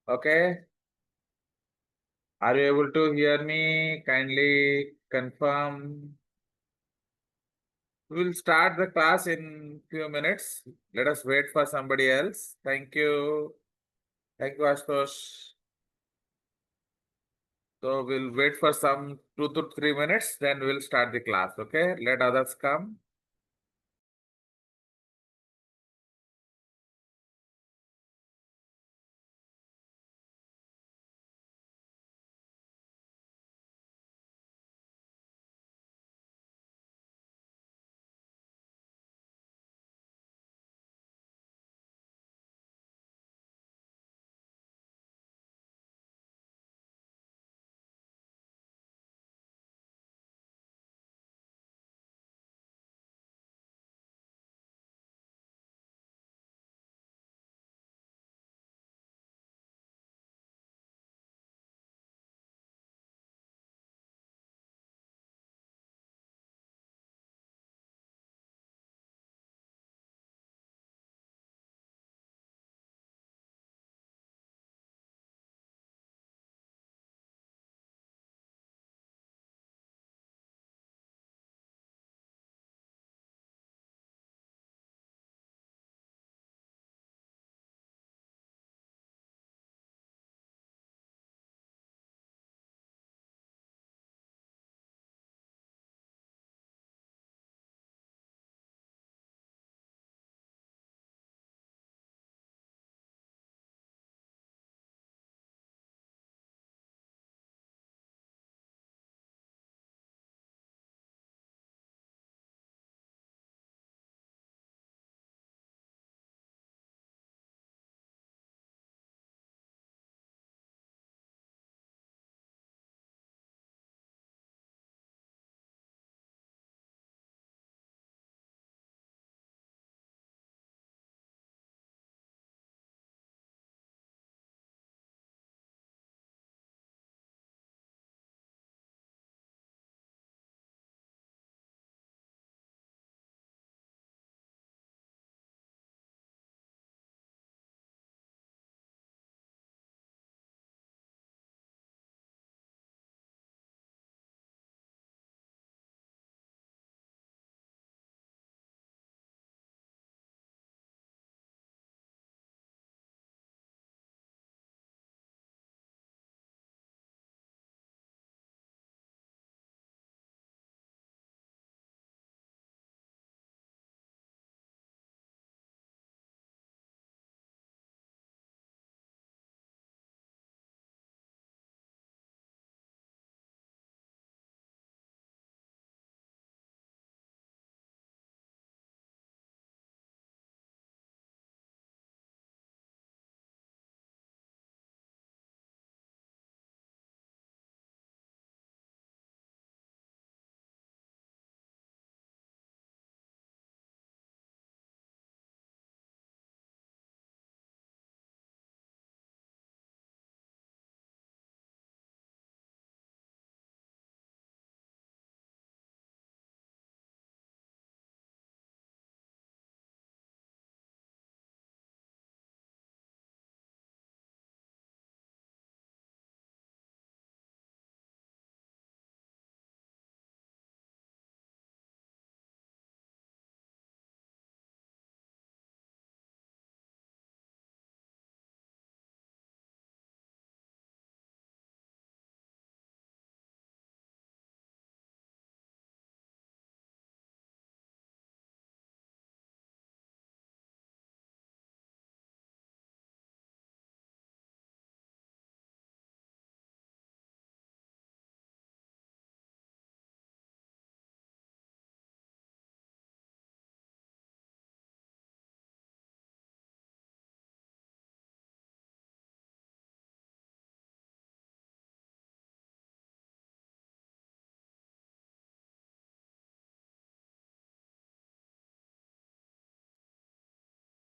Okay. Are you able to hear me? Kindly confirm. We will start the class in few minutes. Let us wait for somebody else. Thank you. Thank you, Ashutosh. So we'll wait for some 2 to 3 minutes, then we'll start the class. Okay. Let others come.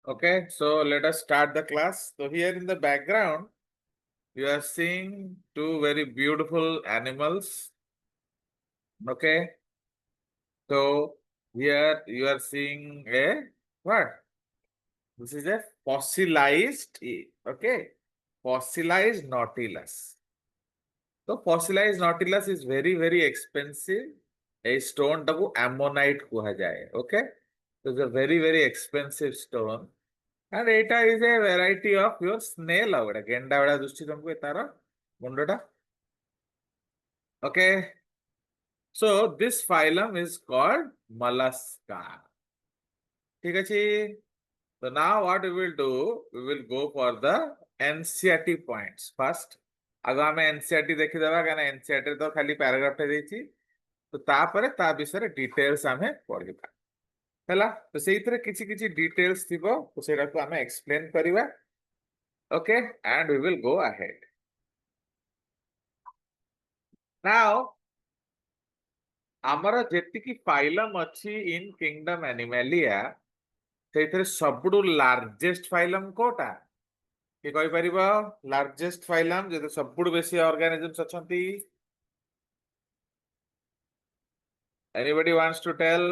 Okay, so let us start the class. So here in the background, you are seeing two very beautiful animals. Okay, so here you are seeing a what? This is a fossilized, okay, fossilized nautilus. तो fossilized nautilus is very very expensive. A stone टाको ammonite कुहा जाए. Okay, so it's a very very expensive stone. And eta is a variety of your snail. आवड़ा गेंडा आवड़ा दुष्टि तुमको इतारा मुंडोटा. Okay, so this phylum is called Mollusca. ठीक है. So now what we will do, we will go for the NCERT points first. आगे हमें NCERT देखी दबा क्या ना NCERT तो खाली पैराग्राफ टे देची तो तापरे ता विषय डिटेल्स हमें पढ़िबा हैला तो सेही तरह किछि किछि डिटेल्स थिबो तो सेटा को हमें एक्सप्लेन करिवा okay and we will go ahead now हमर जेति की फाइलम अछि इन किंगडम एनिमलिया सेथरे सबडू लार्जेस्ट फाइलम कोटा कि कहि परिबो लार्जेस्ट फाइलम जे सबडू बेसी ऑर्गेनिजम्स अछंती anybody wants to tell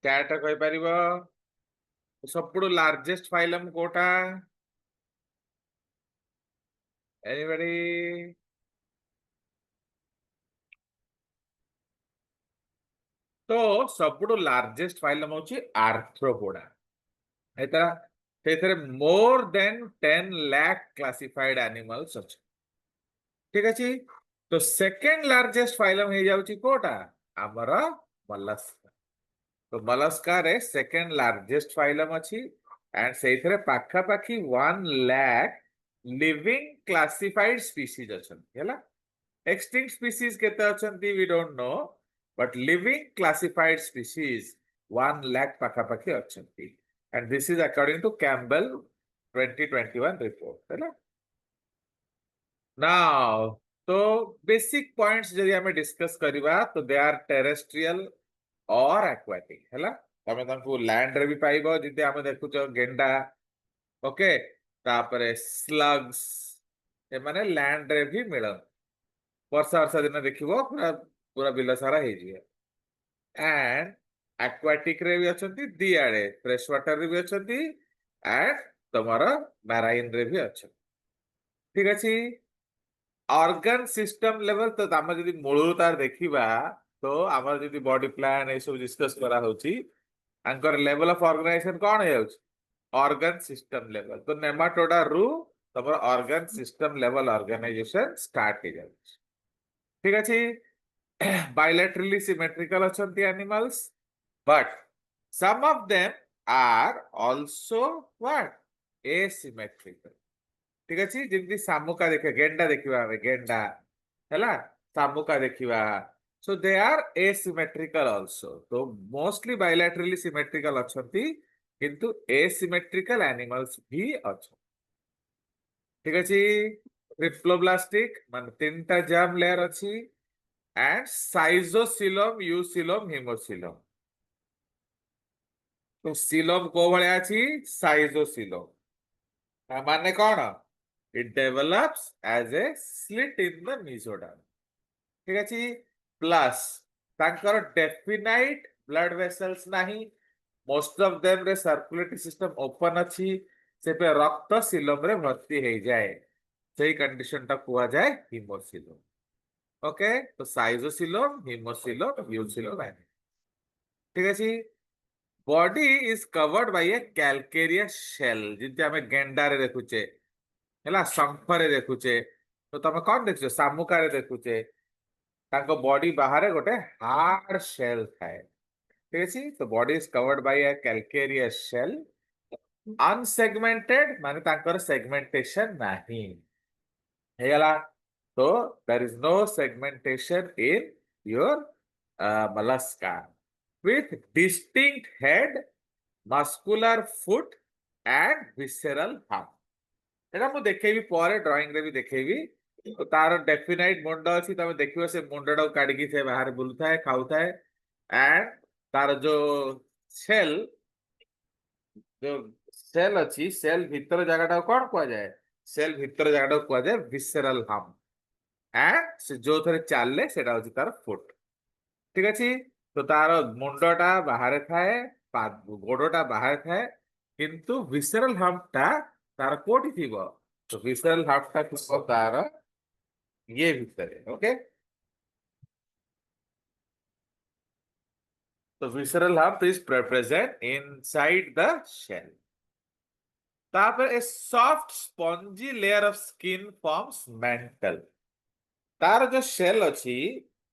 chat कहि परिबो सबडू लार्जेस्ट फाइलम कोटा एनीबॉडी तो सबडू लार्जेस्ट फाइलम होची आर्थ्रोपोडा एतरा तेथरे more than 10 lakh classified animals अछि ठीक अछि तो सेकंड लार्जेस्ट फाइलम हे जाउची कोटा हमर मलस्का तो मलस्का रे सेकंड लार्जेस्ट फाइलम अछि एंड सेथरे पाखा पाखी 1 लाख लिविंग क्लासिफाइड स्पीशीज अछन हैला एक्सटिंक्ट स्पीशीज केते अछंती we don't know but living classified species 1 lakh पाखा पाखी अछंती and this is according to Campbell 2021 report हैला नाउ तो बेसिक पॉइंट्स जदि हमें डिस्कस करिवा तो दे आर टेरेस्ट्रियल और एक्वाटिक हैला तमे तमको लैंड रे भी पाइबो जिते हमें देखुच गेंडा ओके तापरे स्लग्स ए माने लैंड रे भी मिलन वर्षा वर्षा दिन देखिबो पूरा पूरा बिल सारा हे जिए एंड एक्वाटिक रे भी अछंती दी आड़े फ्रेश वाटर रे भी अछंती एंड तमारा मैराइन रे भी अछंती ठीक अछि ऑर्गन सिस्टम लेवल तो आम जदि मूल तार देखिबा तो आम जदि बॉडी प्लान ए सब डिस्कस करा होची आंकर लेवल ऑफ ऑर्गेनाइजेशन कौन है ऑर्गन सिस्टम लेवल तो नेमाटोडा रु तमर organ system level organisation start हो जाउछ ठीक अछि bilaterally symmetrical अछंती animals but some of them are also what asymmetrical ठीक अछि जेमति सामुका देखे गेंडा देखिबा हमें गेंडा हैला सामुका देखिबा so they are asymmetrical also तो mostly bilaterally symmetrical अछंती किंतु asymmetrical animals भी अछ ठीक अछि ट्रिप्लोब्लास्टिक माने तीनटा जर्म लेयर अछि एंड साइजोसिलम यूसिलम हिमोसिलम तो सिलम को भले अछि साइजोसिलम माने कोन it develops as a slit in the mesoderm ठीक अछि प्लस तांकर डेफिनाइट ब्लड वेसल्स नाही मोस्ट ऑफ देम रे सर्कुलेटरी सिस्टम ओपन अछि से पे रक्त सिलम रे भर्ती हे जाए सेही कंडीशन ता कुआ जाए हिमोसिलम ओके तो साइजोसिलम हिमोसिलम यूसिलम ठीक अछि body is covered by a calcareous shell जिते हमें गेंडा रे देखुचे हैला शंख रे देखुचे तो तमे कोन देखछो सामुका रे देखुचे ताको बॉडी बाहर गोटे हार्ड शेल थाए ठीक अछि तो body is covered by a calcareous shell unsegmented माने ताकर सेगमेंटेशन नाही हेला तो there is no segmentation in your mollusca with distinct head muscular foot and visceral hump एटा मु देखेबी परे ड्राइंग रे भी देखेबी तो तार डेफिनाइट मुंड अछि तमे देखियो से मुंडडा काडी की से बाहर बुलथाय खाउथाय एंड तार जो सेल जो सेल अछि सेल भीतर जगहटा कोन कोआ जाय सेल भीतर जगहटा कोआ जाय विसरल हम एंड से जो थरे चालले सेटा अछि तार फुट ठीक अछि तो तार मुंडटा बाहर थाए गोडटा बाहर थाए किंतु विसरल हार्ट टा तार कोठी थिबो तो विसरल हार्ट टा थिबो तार ये भितरे ओके तो visceral heart is present inside the shell तापर a soft spongy layer of skin forms mantle तार जो शेल अछि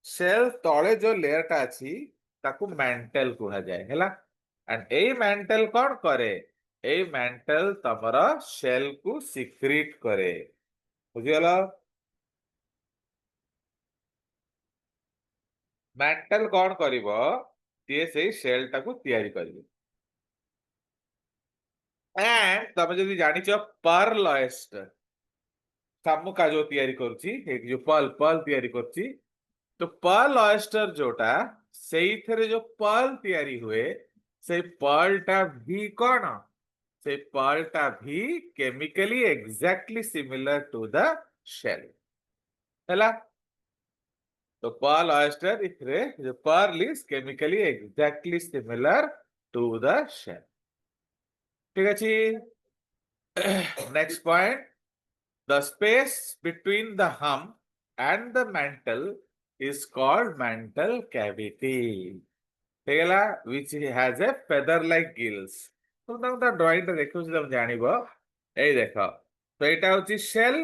शेल तळे जो लेयर टा अछि ताकू मेंटल कुहा जाय हैला एंड ए मेंटल कोन करे ए मेंटल तमरा शेल को सिक्रीट करे बुझियला मेंटल कोन करिवो ते सेई शेल टाकू तयारी करिवो एंड तमे जदि जानिचो पर्ल ऑयस्टर शामुका जो तयारी करूची एक जो पर्ल तयारी करूची तो पर्ल ऑयस्टर जोटा ସେଇଥିରେ जो पर्ल तयारी हुए से पर्ल टा भी कौन से पर्ल टा भी chemically exactly similar to the shell हैला तो पर्ल ऑयस्टर इथरे जो pearl is chemically exactly similar to the shell ठीक अछि next point the space between the hump and the mantle is called mantle cavity हेगला which has a feather like gills तो ता drawing ता देखौ छी तुम जानिबो एई देखो तो एटा होची शेल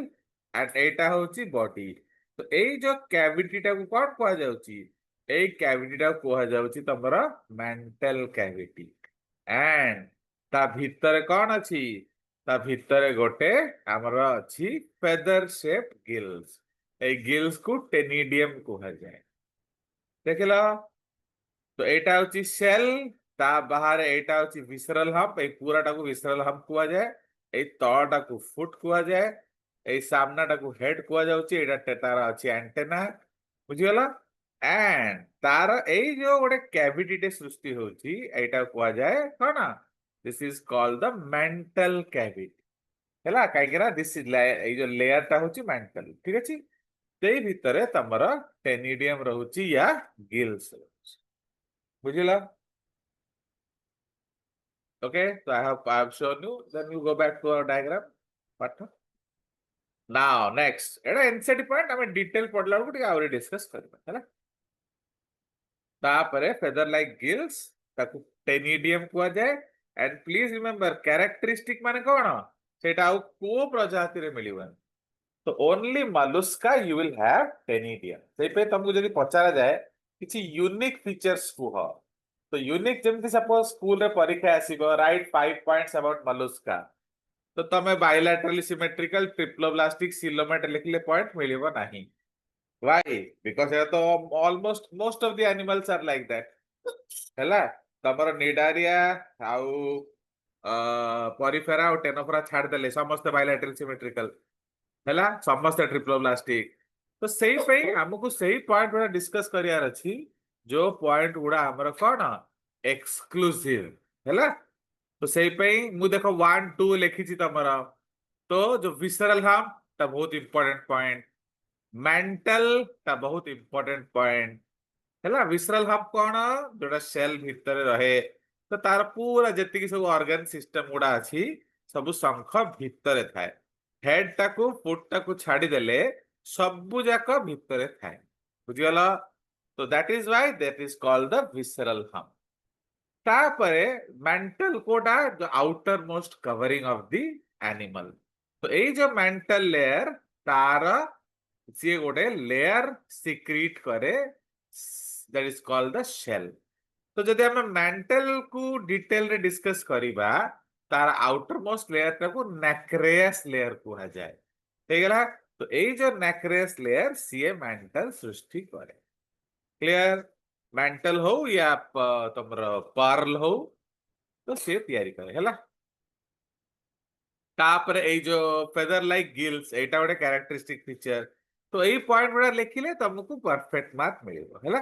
एंड एटा होची बॉडी तो एई जो कैविटी टा को कोन कोहा जाउची एई कैविटी टा कोहा जाउची तमरा मेंटल कैविटी एंड ता भीतर कोन अछि ता भीतर गोटे हमर अछि फेदर शेप गिल्स ए गिल्स को टेनिडियम कोहा जाय देखला तो एटा होची सेल ता बाहर एटा होची विसरल हम्प ए पूराटा को विसरल हम्प कुआ जाय ए तळटा को फुट कुआ जाय ए सामनाटा को हेड कुआ जाउची एटा टेतार अछि एंटेना बुझियला एंड तार ए जो गोटे कैविटी टे सृष्टि होची एटा कुआ जाय कोन this is called the mantle cavity हैला काईकरा दिस इज ए जो लेयर टा होची मेंटल ठीक अछि तेई भितरे तमरा टेनिडियम रहउची या gills बुझिला okay so I have shown you then you go back to our diagram path now next Etah NCERT point हम डिटेल पढला को टिके आउरी डिस्कस करबा हैला तापरे फेदर लाइक गिल्स ताकू टेनिडियम कुआ जाय एंड प्लीज रिमेंबर कैरेक्टरिस्टिक माने कोन सेटा आउ को प्रजाति रे मिलिबन तो ओनली मलुस्का यू विल हैव टेनिडियम से पे तुमको जदी पचारा जाय किछि यूनिक फीचर्स कुह तो यूनिक जेमति सपोज स्कूल रे परीक्षा आसीबो राइट 5 पॉइंट्स अबाउट मलुस्का तो तमे बायलैटरली सिमेट्रिकल ट्रिप्लोब्लास्टिक सिलोमेट लिखले पॉइंट मिलिबो नाही व्हाई बिकॉज़ ये तो almost most of the animals are like that हैला तमर निडारिया आउ परिफेरा और टेनोफोरा छाड़ देले समस्त बायलैटरल सिमेट्रिकल हैला समस्त ट्रिप्लोब्लास्टिक तो सेही पे हमको सेही पॉइंट गुडा डिस्कस करियार अछि जो पॉइंट गुडा हमर कोन एक्सक्लूसिव हैला तो सेही पे मु देखो 1 2 लिखि छि तमरा तो जो विसरल हम ता बहुत इंपोर्टेंट पॉइंट मेंटल ता बहुत इंपोर्टेंट पॉइंट हैला विसरल हम कोन जोटा सेल भीतर रहे तो तार पूरा जति सब ऑर्गन सिस्टम गुडा अछि सब संख भीतर थाए हेड टाकू फुट टाकू छाड़ी देले सबु जाक भीतर थाए बुझिगला तो that is why that is called the visceral हम तापरे मेंटल कोडा the outermost covering of the animal तो ए जो मेंटल लेयर तार सी गोटे लेयर सिक्रीट करे that is called the shell तो जदि हम मेंटल को डिटेल रे डिस्कस करिबा तार आउटर मोस्ट लेयर टाको नैक्रेयस लेयर कुहा जाय हेगला तो ए जो नैक्रेयस लेयर सीए मेंटल सृष्टि करे क्लियर मेंटल हो या तमर पर्ल हो तो से तयारी करे हला तापर ए जो फेदर लाइक गिल्स एटा गोटे कैरेक्टरिस्टिक फीचर तो ए पॉइंट गुडा लिखिले तुमको परफेक्ट मार्क मिलिबो हला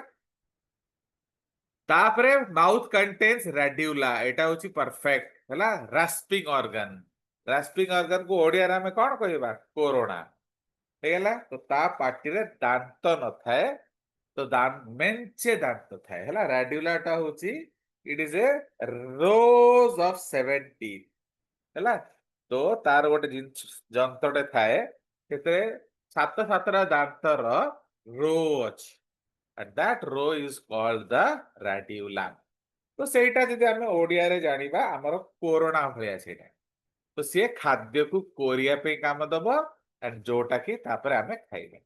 तापरे माउथ कंटेन्स रेड्यूला एटा होची परफेक्ट हला रास्पिंग ऑर्गन को ओडिया रे हमें कोन कहबा कोरोना हेगला तो ता पार्टी रे दांत न थाए तो दांत मेंचे दांत थाए हला रेड्यूला टा होची it is a rose of 7 teeth ହେଲା। ତ ତାର ଗୋଟେ ଯନ୍ତ୍ରଟେ ଥାଏ ସେଥିରେ ସାତ ସାତଟା ଦାନ୍ତର ରୋ ଅଛି and that row is called the radula। ତ ସେଇଟା ଯଦି ଆମେ ଓଡିଆରେ ଜାଣିବା ଆମର କୋରଣା ଭଳିଆ ସେଇଟା। ତ ସିଏ ଖାଦ୍ୟକୁ କୋରିବା ପାଇଁ କାମ ଦବ and ଯୋଉଟା କି ତାପରେ ଆମେ ଖାଇବା।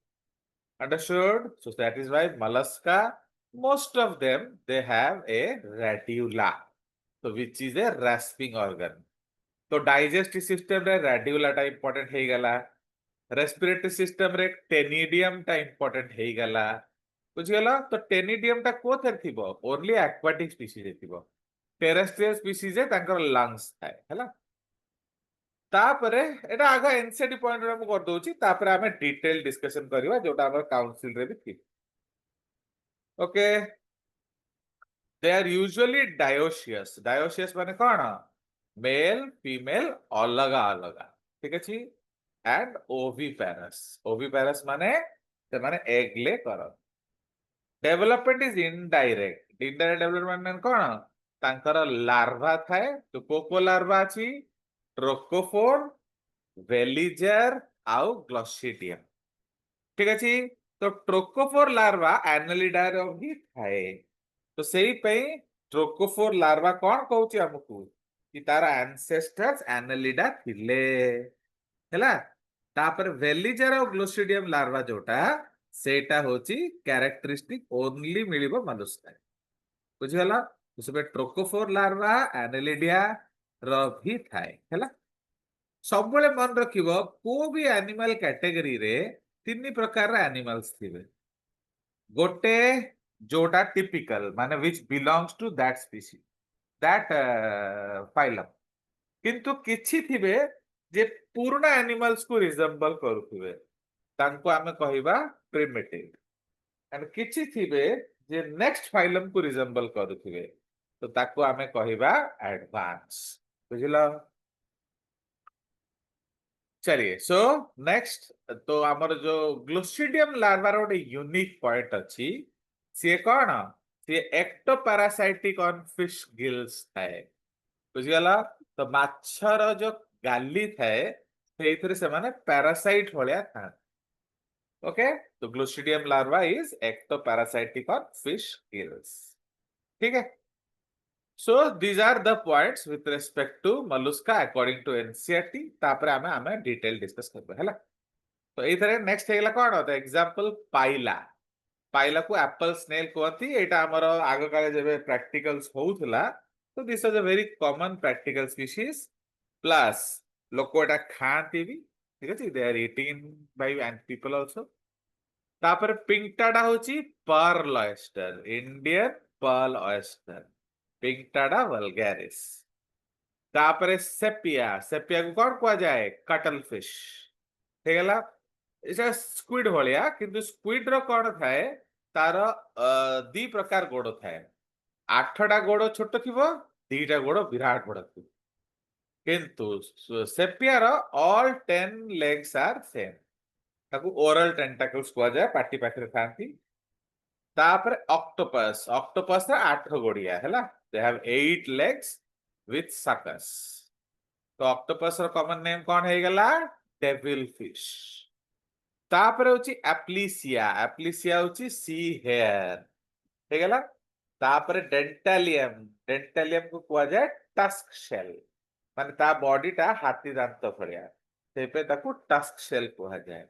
Understood? So that is why mollusca, most of them they have a radula, so which is a rasping organ। तो डाइजेस्टिव सिस्टम रे रेडिकुला टा इंपोर्टेंट हे गला, रेस्पिरेटरी सिस्टम रे टेनिडियम टा इंपोर्टेंट हे गला। बुझ गला? तो टेनिडियम टा कोथर थिबो? ओनली एक्वाटिक स्पीशीज रे थिबो। टेरेस्ट्रियल स्पीशीज रे तांकर लंग्स थाए, हैला। तापरे एटा आगा एनसीईआरटी पॉइंट रे हम कर दोची, तापरे हमें डिटेल डिस्कशन करबा जोटा हमर काउंसिल रे भी थी। Okay, they are usually dioecious. Dioecious माने कोन? मेल फीमेल अलगा अलगा, ठीक अछि। And oviparous. ओविपेरस माने से माने एग ले कर। Development is indirect. Indirect development माने कोन? तांकर लार्वा थाए, तो कोको लार्वा अछि, ट्रोकोफोर, वेलिजर आउ ग्लॉसिडियम, ठीक अछि। तो ट्रोकोफोर लार्वा एनालिडा रो भी थाए। तो सेही पे ट्रोकोफोर लार्वा कोन कहउची हमकु कि तार एंसेस्टर्स एनालिडा थिले, हैला। तापर वेलिजर और ग्लोसिडियम लार्वा जोटा सेटा होची कैरेक्टरिस्टिक ओनली मिलिबो मलुस्का, बुझिगला। उसबे ट्रोकोफोर लार्वा एनालिडिया रो भी थाए, हैला। सबले मन रखिबो को भी एनिमल कैटेगरी रे तीन प्रकार रा एनिमल्स थिबे। गोटे जोटा टिपिकल माने which belongs to that species, that phylum. किंतु किछि थिबे जे पुराना एनिमल्स को रिजेंबल करूथिबे, तांको आमे कहिबा प्रिमिटिव। एंड किछि थिबे जे नेक्स्ट फाइलम को रिजेंबल करूथिबे, तो ताको आमे कहिबा एडवांस, बुझिलो। चलिए, सो नेक्स्ट तो हमर जो ग्लोसिडियम लार्वा रो ଗୋଟେ यूनिक पॉइंट अछि, से कोन? से एक्टोपैरासाइटिक ऑन फिश गिल्स थाए, बुझिगला। तो माछर जो गाली थाए सेइथरे से माने पैरासाइट भलिया था। ओके, तो glochidium larva is ectoparasitic on fish gills, ठीक है। So these are the points with respect to mollusca according to NCERT। तापरे हमें डिटेल डिस्कस करबे, हैला। तो एथरे नेक्स्ट हेला कोन? तो एग्जांपल पाइला। पाइला को एप्पल स्नेल कहती। एटा हमर आग काले जेबे प्रैक्टिकल्स होउथला, तो this is a very common practical species. Plus लोको एटा खाती भी, ठीक अछि। They are eating by and people also. तापर पिंकटाडा होची pearl oyster, Indian pearl oyster, Pinctada vulgaris. तापरे सेपिया। सेपिया को कोन कुआ जाए? कटल फिश, ठीक हैला। एसा स्क्विड भलिया, किंतु स्क्विड रो कोन थाए? तार दी प्रकार गोड़ थाए। आठटा गोड़ छोट थिबो, दीटा गोड़ विराट बड़ थिबो। किंतु सेपिया रो ऑल 10 लेग्स आर सेम। ताकू ओरल टेंटाकल्स कुआ जाए, पाटी पाखरे थांती। तापर ऑक्टोपस। ऑक्टोपस रा 8 गोड़िया, हैला। They have 8 legs with suckers। तो ऑक्टोपस रो कॉमन नेम कोन हे गला? Devil fish. तापर होची एप्लिसिया। एप्लिसिया होची सी हेयर, हे गला। तापर डेंटालियम। डेंटालियम को कुआ जाए टस्क शेल, माने ता बॉडी टा हाथी दांत भलिया, सेपे ताकू टस्क शेल कुआ जाए।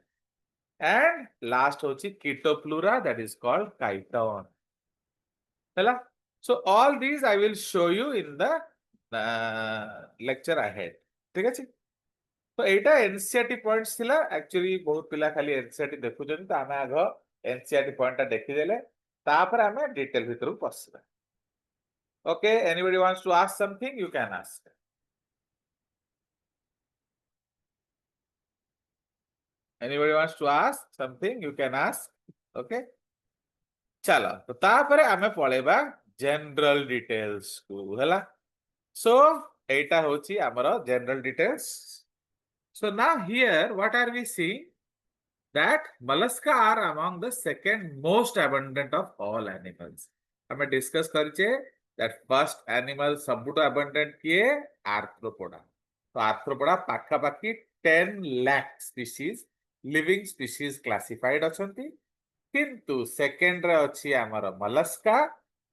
एंड लास्ट होची कीटोप्लूरा, दैट इज कॉल्ड काइटोन, हैला। So all these I will show you in the lecture ahead, ठीक अछि। तो एटा एनसीईआरटी पॉइंट्स थिला। एक्चुअली बहुत पिला खाली एनसीईआरटी देखुचन, तो हमें आगो एनसीईआरटी पॉइंट ता देखि देले, तापर हमें डिटेल भितर पसबा। Okay, anybody wants to ask something, you can ask. Anybody wants to ask something, you can ask. Okay, चलो। तो तापर हमें पळेबा जनरल डिटेल्स को, हैला। सो एटा होची हमर general details. So now here what are we seeing? That mollusca are among the second most abundant of all animals। हमें discuss करिचे that first animal सबुटो abundant किए? आर्थ्रोपोडा। तो आर्थ्रोपोडा पाखापाखि 10 lakh species living species classified अछंती किंतु second रे अछि हमर मलस्का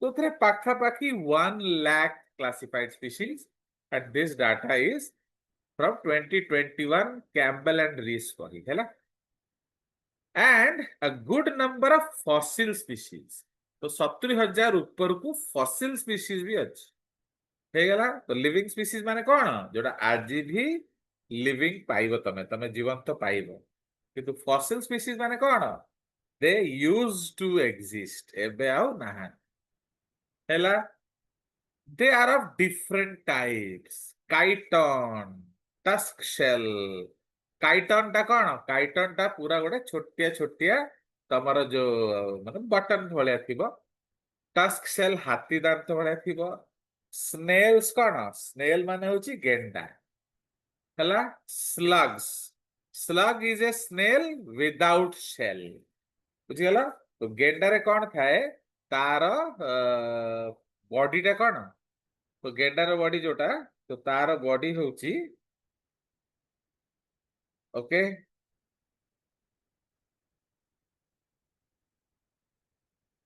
तो थे पाखापाखि 1 lakh classified species and this data is from 2021 Campbell and Reece कही हैला and a good number of fossil species तो 70,000 ऊपर को फॉसिल स्पीशीज भी अछि हे गला तो लिविंग स्पीशीज माने कोन जोटा आज भी लिविंग पाइबो तमे तमे जीवंत पाइबो किंतु फॉसिल स्पीशीज माने कोन दे यूज टू एग्जिस्ट एबे आउ ना हैला they are of different types chiton tusk shell chiton टा कोन काइटन टा पूरा गोटे छोटिया छोटिया तमर जो मतलब बटन भलिया थिबो टस्क शेल हाथी दांत भलिया थिबो स्नेल्स कोन स्नेल माने होची गेंडा हला slugs slug is a snail without shell बुझिगला तो गेंडारे कोन थाए तार बॉडी टा कोन तो गेंडार बॉडी जोटा तो तार बॉडी होची ओके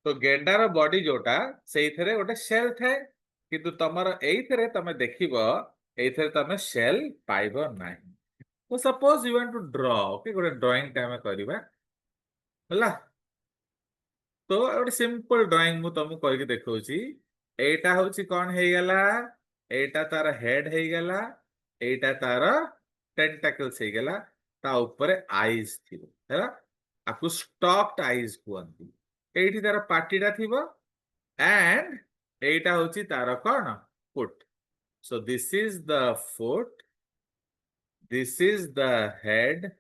तो गेंडार बॉडी जोटा सेइथरे गोटे सेल थाए किंतु तमर एइथरे तमे देखिबो एइथरे तमे सेल पाइबो नाही तो suppose you want to draw okay गोटे ड्राइंग टाइम करबा होला तो गोटे सिंपल ड्राइंग मु तुमको करके देखौची एटा होची कोन हे गला एटा तार हेड हे गला एटा तार टेंटाकल्स हे गला ता ऊपर आईज थिबो हैला आकु स्टॉक्ड आईज कुहंती एठी तार पाटीडा थिबो एंड एटा होची तार कोन foot so this is the foot this is the head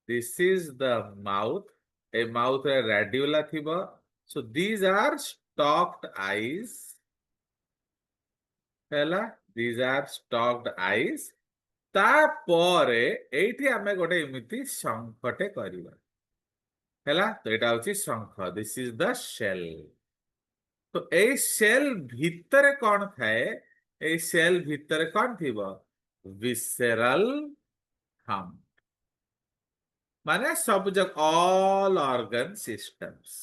this is the mouth a mouth रे radula थिबो so these are stalked eyes हैला these are stalked eyes ता परे एठी हमें गोटे एमिति शंखटे करिबा हैला तो एटा होची शंख this is the shell तो ए शेल भितरे कोन थाए ए शेल भितरे कोन थिबो visceral hum माने सब जग ऑल ऑर्गन सिस्टम्स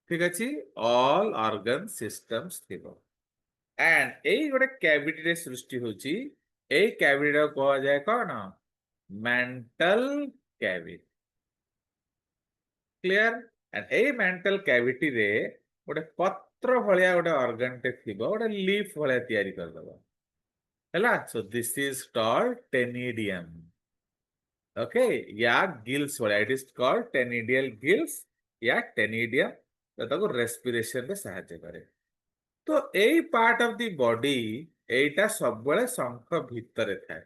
ठीक अछि ऑल ऑर्गन सिस्टम्स थिबो एंड एई गोटे कैविटी रे सृष्टि होची एई कैविटी रो कहा जाय कोन मेंटल कैविटी क्लियर एंड एई मेंटल कैविटी रे गोटे पत्र भलिया गोटे ऑर्गन टे थिबो गोटे लीफ भलिया तयारी कर दबो हैला so this is called ctenidium okay या गिल्स वाला it is called ctenidial gills या टेनिडियम ताको रेस्पिरेशन रे सहायता करे तो एई पार्ट ऑफ द बॉडी एटा सब बेले शंख भितरे थाए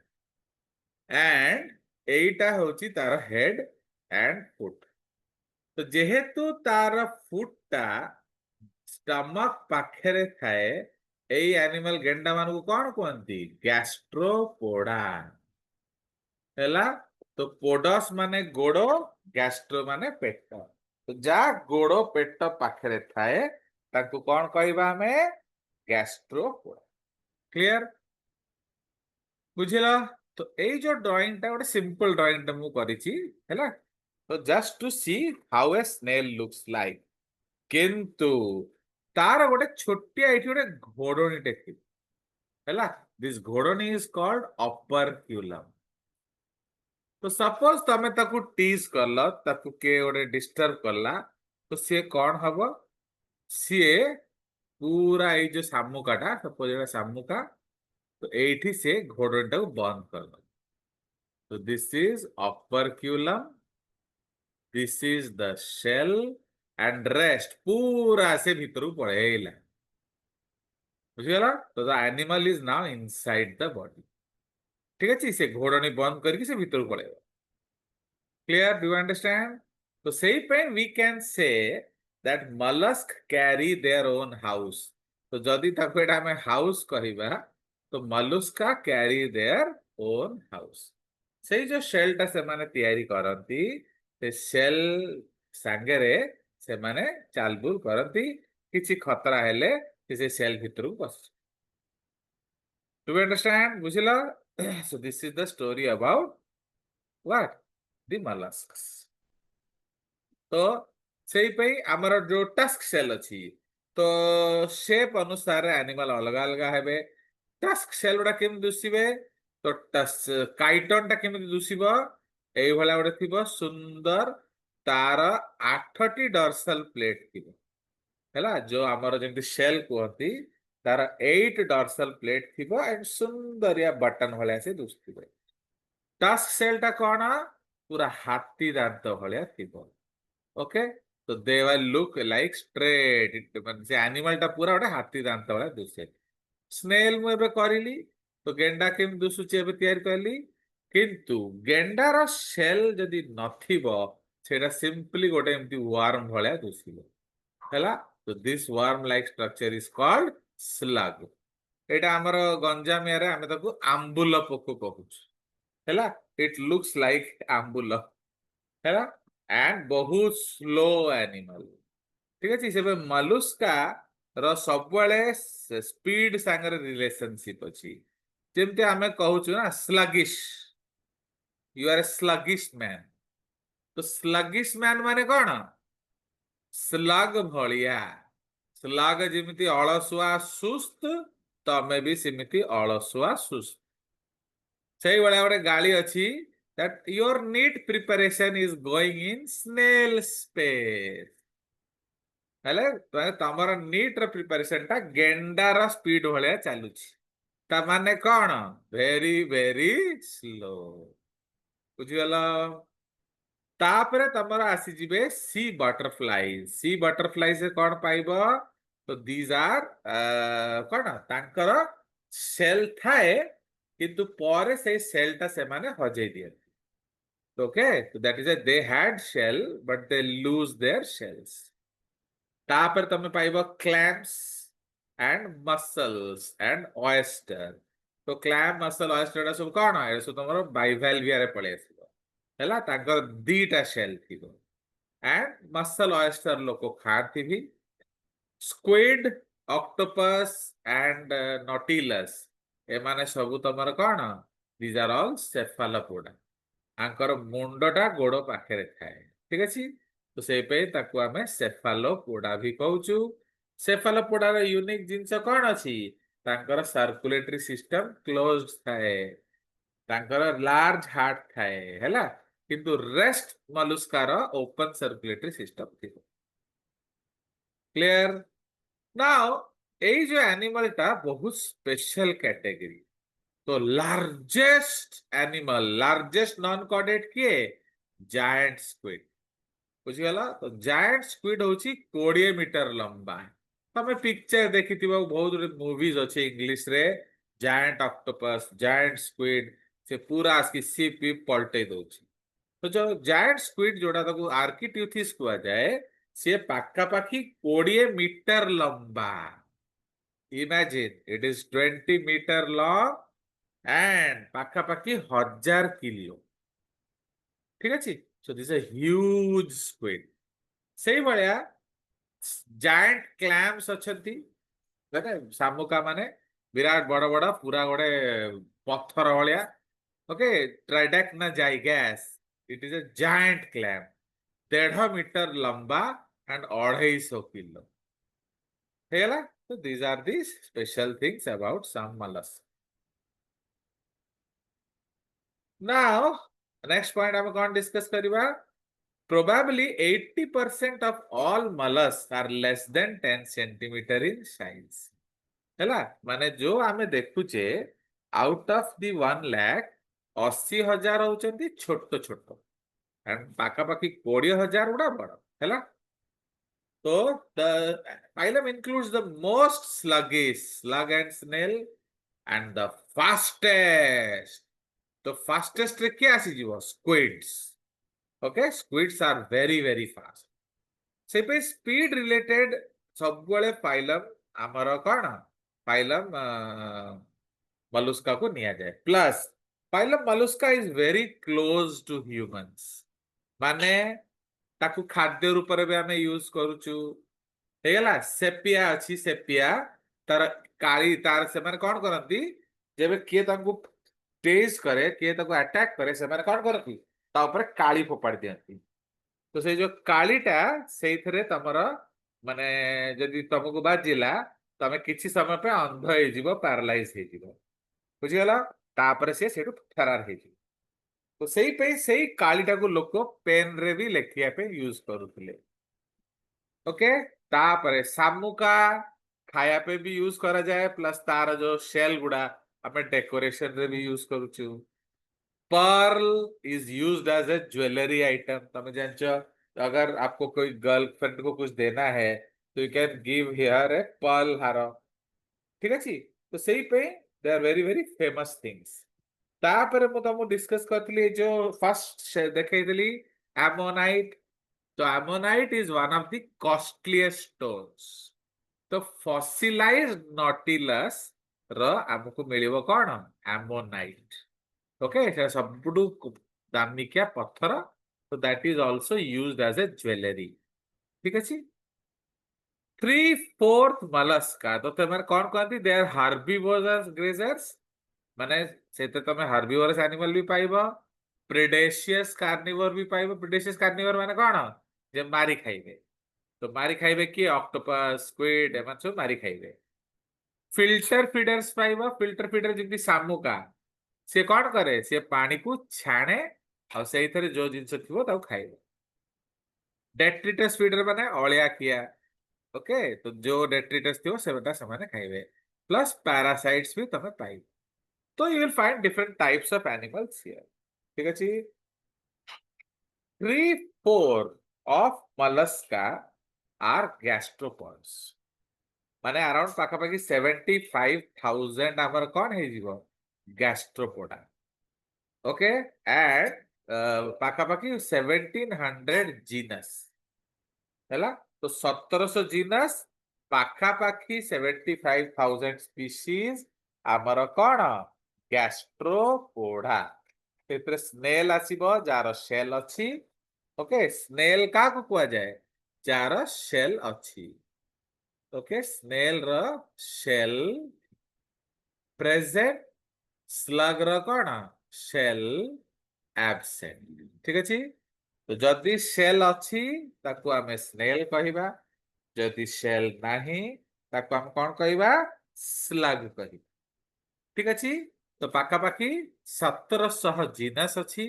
एंड एटा होची तार हेड एंड फुट तो जेहेतु तार फुट टा स्टमक पाखरे थाए एई एनिमल गेंडा मानू कोन कहंती गैस्ट्रोपोडा हैला तो पोडस माने गोड़ो गैस्ट्रो माने पेट तो जा गोड़ो पेट पाखरे थाए ताकू कोन कहबा हमें गैस्ट्रोपोडा क्लियर बुझिला तो एई जो ड्राइंग टा गोटे सिंपल ड्राइंग टा मु करिछि हैला तो just to see how a snail looks like किंतु तार गोटे छोटिया एठी गोटे घोड़नी टे हैला दिस घोड़नी इज कॉल्ड ऑपरक्यूलम तो सपोज तमे ताकू टीज करल ताकू के गोटे डिस्टर्ब करला तो सी कौन हबो सी पूरा ये जो शामुकाटा सपोज एटा शामुका तो एठी से घोड़टा को बंद कर दो तो this is operculum this is the shell and rest पूरा से भीतर पड़ेला बुझिगला तो the animal is now inside the body ठीक अछि से घोड़नी बंद करके से भीतर पड़ेगा clear do you understand so say pen we can say that mollusk carry their own house तो जदि ताको एटा हमें हाउस कहिबा तो mollusca carry their own house सेई जो शेल टा से माने तयारी करंती से शेल संगरे से माने चालबुल करंती किछि खतरा हेले से शेल भितर को पस Do you understand? ବୁଝିଲ? So this is the story about what? The mollusks. तो ସେଇ ପାଇଁ ଆମର ଯୋଉ ଟାସ୍କ ସେଲ୍ ଅଛି ତ ସେପ୍ ଅନୁସାରେ ଆନିମାଲ ଅଲଗା ଅଲଗା ହେବେ। ଟାସ୍କ ସେଲ୍ ଗୁଡା କେମିତି ଦୁଷିବେ ତ କାଇଟନ ଟା କେମିତି ଦୁଷିବ ଏଇଭଳିଆ ଗୋଟେ ଥିବ ସୁନ୍ଦର ତାର 8ଟି ଡର୍ସାଲ ପ୍ଲେଟ ଥିବ ହେଲା ଯୋଉ ଆମର ଯେମିତି ସେଲ୍ କୁହନ୍ତି ତାର 8 ଡର୍ସାଲ ପ୍ଲେଟ ଥିବ ଏଣ୍ଡ ସୁନ୍ଦରିଆ ବଟନ ଭଳିଆ ସେ ଦୁଷିଥିବ। ଟାସ୍କ ସେଲ୍ ଟା କଣ ପୁରା ହାତୀ ଦାନ୍ତ ଭଳିଆ ଥିବ। ओके तो they will look like straight ମାନେ ସେ ଆନିମାଲ ଟା ପୁରା ଗୋଟେ ହାତୀ ଦାନ୍ତ ଭଳିଆ ଦୁଷେ। ସ୍ନେଲ ମୁଁ ଏବେ କରିଲି ତ ଗେଣ୍ଡା କେମିତି ଦୁଷୁଛି ଏବେ ତିଆରି କଲି କିନ୍ତୁ ଗେଣ୍ଡାର ସେଲ୍ ଯଦି ନଥିବ ସେଇଟା ସିମ୍ପଲି ଗୋଟେ ଏମିତି ୱାର୍ମ ଭଳିଆ ଦୁଷିବ ହେଲା ତ this worm like structure is called slug. ଏଇଟା ଆମର ଗଞ୍ଜାମିଆରେ ଆମେ ତାକୁ ଆମ୍ବୁଲ ପୋକ କହୁଛୁ ହେଲା ଇଟ ଲୁକ୍ସ ଲାଇକ ଆମ୍ବୁଲ ହେଲା and ବହୁତ ସ୍ଲୋ ଆନିମାଲ ଠିକ ଅଛି ସେବେ ମଲୁସ୍କା ର ସବୁବେଳେ ସ୍ପିଡ ସାଙ୍ଗରେ ରିଲେସନସିପ ଅଛି ଯେମିତି ଆମେ କହୁଛୁ ନା ସ୍ଲଗିଶ ୟୁ ଆର ଏ ସ୍ଲଗିଶ ମ୍ୟାନ ତ ସ୍ଲଗିଶ ମ୍ୟାନ ମାନେ କଣ ସ୍ଲଗ ଭଳିଆ ସ୍ଲଗ ଯେମିତି ଅଳସୁଆ ସୁସ୍ଥ ତମେ ବି ସେମିତି ଅଳସୁଆ ସୁସ୍ଥ ସେଇଭଳିଆ ଗୋଟେ ଗାଳି ଅଛି that your NEET preparation is going in snail space ହେଲେ ତମର NEET ର ପ୍ରିପାରେସନ ଟା ଗେଣ୍ଡାର ସ୍ପିଡ ଭଳିଆ ଚାଲୁଛି ତା ମାନେ କଣ ଭେରି ଭେରି ସ୍ଲୋ ବୁଝିଗଲ। ତାପରେ ତମର ଆସିଯିବେ ସି ବଟରଫ୍ଲାଇଜ କଣ ପାଇବ ତ ଦିଜ ଆର କଣ ତାଙ୍କର ସେଲ୍ ଥାଏ କିନ୍ତୁ ପରେ ସେଇ ସେଲ୍ ଟା ସେମାନେ ହଜେଇ ଦିଅନ୍ତି। Okay, so that is a they had shell but they lose their shells. ତାପରେ ତମେ ପାଇବ clams and mussels and oyster ତ clam muscle oyster ଟା ସବୁ କଣ ଏଟା ସବୁ ତମର ବାଇଭାଲଭିଆରେ ପଳେଇ ଆସିବ ହେଲା ତାଙ୍କର ଦିଟା ସେଲ୍ ଥିବ and muscle oyster ଲୋକ ଖାଆନ୍ତି ବି squid octopus and nautilus ଏମାନେ ସବୁ ତମର କଣ these are all cephalopoda ଆଙ୍କର ମୁଣ୍ଡଟା ଗୋଡ ପାଖରେ ଥାଏ ଠିକ ଅଛି ତ ସେଇପାଇଁ ତାକୁ ଆମେ ସେଫାଲୋପୋଡା ବି କହୁଛୁ। ସେଫାଲୋପୋଡାର ୟୁନିକ୍ ଜିନିଷ କଣ ଅଛି ତାଙ୍କର ସାର୍କୁଲେଟରୀ ସିଷ୍ଟମ କ୍ଲୋଜଡ ଥାଏ ତାଙ୍କର ଲାର୍ଜ ହାର୍ଟ ଥାଏ ହେଲା କିନ୍ତୁ ରେଷ୍ଟ ମଲୁସ୍କାର ଓପନ ସାର୍କୁଲେଟରୀ ସିଷ୍ଟମ ଥିବ। କ୍ଲିୟର ନାଓ ଏଇ ଯୋଉ ଆନିମାଲଟା ବହୁତ ସ୍ପେଶାଲ କ୍ୟାଟେଗୋରୀ तो largest animal largest non chordate किए जायंट स्क्विड बुझीगला तो जायंट स्क्विड होची 20 मीटर लंबा तमे पिक्चर देखिथिबो बहुत मूवीज अच्छे इंग्लिश रे जायंट ऑक्टोपस जायंट स्क्विड से पूरा आसकी सिप पलटे दउची तो जो जायंट स्क्विड जोड़ा ताको आर्किट्यूथिस कुआ जाए से पाका पाखी 20 मीटर लंबा imagine it is 20 metre long and ପାଖାପାଖି 1000 କିଲୋ ଠିକ ଅଛି so this is a huge squid ସେଇଭଳିଆ ଜାଏଣ୍ଟ କ୍ଲାମ୍ସ ଅଛନ୍ତି ମାନେ ଶାମୁକା ମାନେ ବିରାଟ ବଡ ବଡ ପୁରା ଗୋଟେ ପଥର ଭଳିଆ okay Tridacna gigas it is a giant clam 1.5 metre ଲମ୍ବା and 250 କିଲୋ ହେଇଗଲା so these are the special things about some mollusks. Now, next point I'm going to discuss kariba. Probably 80% of all mollusks are less than 10 centimeter in size. ହେଲା ମାନେ ଯୋଉ ଆମେ ଦେଖୁଛେ out of the 1 lakh 80,000 ହଉଛନ୍ତି ଛୋଟ ଛୋଟ ପାଖାପାଖି 20,000 ଗୁଡା ବଡ ହେଲା ତ the phylum includes the most sluggish slug and snail and the fastest तो फास्टेस्ट रे क्या आसीଯିବ squids okay squids are very very fast से पे स्पीड रिलेटेड सबबळे फाइलम हमर कोन फाइलम मलुस्का को निया जाए plus phylum Mollusca is very close to humans माने ताकू खाद्य रूप रे भी हमें यूज करूचु हेगला सेपिया अछि सेपिया तार काली तार से माने कोन करंती जेबे किए तांको टेज करे किए ताको अटैक करे से माने कोन करती ता ऊपर काली फोपाड़ी दियंती तो से जो कालीटा सेइथरे तमर माने जदि तुमको बाजिला तमे किछि समय पे अंध हे जीवो पैरालाइज हे जीवो बुझी गला तापर से सेटु फरार हे जीवो तो सेई पे सेई कालीटा को लोक पेन रे भी लेखिया पे यूज करूथिले ओके तापर सामुका खाया पे भी यूज करा जाए प्लस तार जो शेल गुडा हमें डेकोरेशन रे भी यूज करूछु pearl is used as a jewellery item तमे जानछो अगर आपको कोई गर्लफ्रेंड को कुछ देना है तो you can give here a pearl हार ठीक अछि तो सेही पे they are very very famous things तापर मु तुमको डिस्कस करथली जो फर्स्ट देखैतली एमोनाइट तो ammonite is one of the costliest stones तो फॉसिलाइज्ड नॉटिलस र हमको मिलिबो कोन एमोनाइट ओके सेटा सबुडु दामिकिया पत्थर तो that is also used as a jewellery ठीक अछि 3/4 मलस्का तो तमर कोन कहती दे आर हार्बिवोरस ग्रेजर्स माने सेते तमे हार्बिवोरस एनिमल भी पाइबो प्रेडेशियस कार्निवोर भी पाइबो प्रेडेशियस कार्निवोर माने कोन जे मारी खाइबे तो मारी खाइबे कि ऑक्टोपस स्क्विड एमन सब मारी खाइबे फिल्टर फीडर्स पाइबो फिल्टर फीडर जेंति सामुका से कोन करे से पानी को छाणे और सेइथरे जो जिंस थिबो ताऊ खाइबो डेट्रिटस फीडर माने अळिया किया ओके तो जो डेट्रिटस थियो सेटा समाने खाइबे प्लस पैरासाइट्स भी तमे पाइबो तो you will find different types of animals here ठीक अछि 3/4 of mollusca are gastropods माने अराउंड पाखापाखि 75,000 आमर कौन है जीव गैस्ट्रोपोडा ओके एंड पाखापाखि 1700 जीनस हैला तो 1700 जीनस पाखापाखि 75,000 स्पीशीज आमर कौन गैस्ट्रोपोडा तेरे स्नेल आसीबो जार शेल अछि ओके स्नेल का को कुआ जाए जार शेल अछि ओके स्नेल र शेल प्रेजेंट स्लग र कोन शेल एब्सेंट ठीक अछि तो जदि शेल अछि ताको हमें स्नेल कहिबा जदि शेल नाही ताको हम कोन कहिबा स्लग कहिबा ठीक अछि तो पाखापाखि 1700 जीनस अछि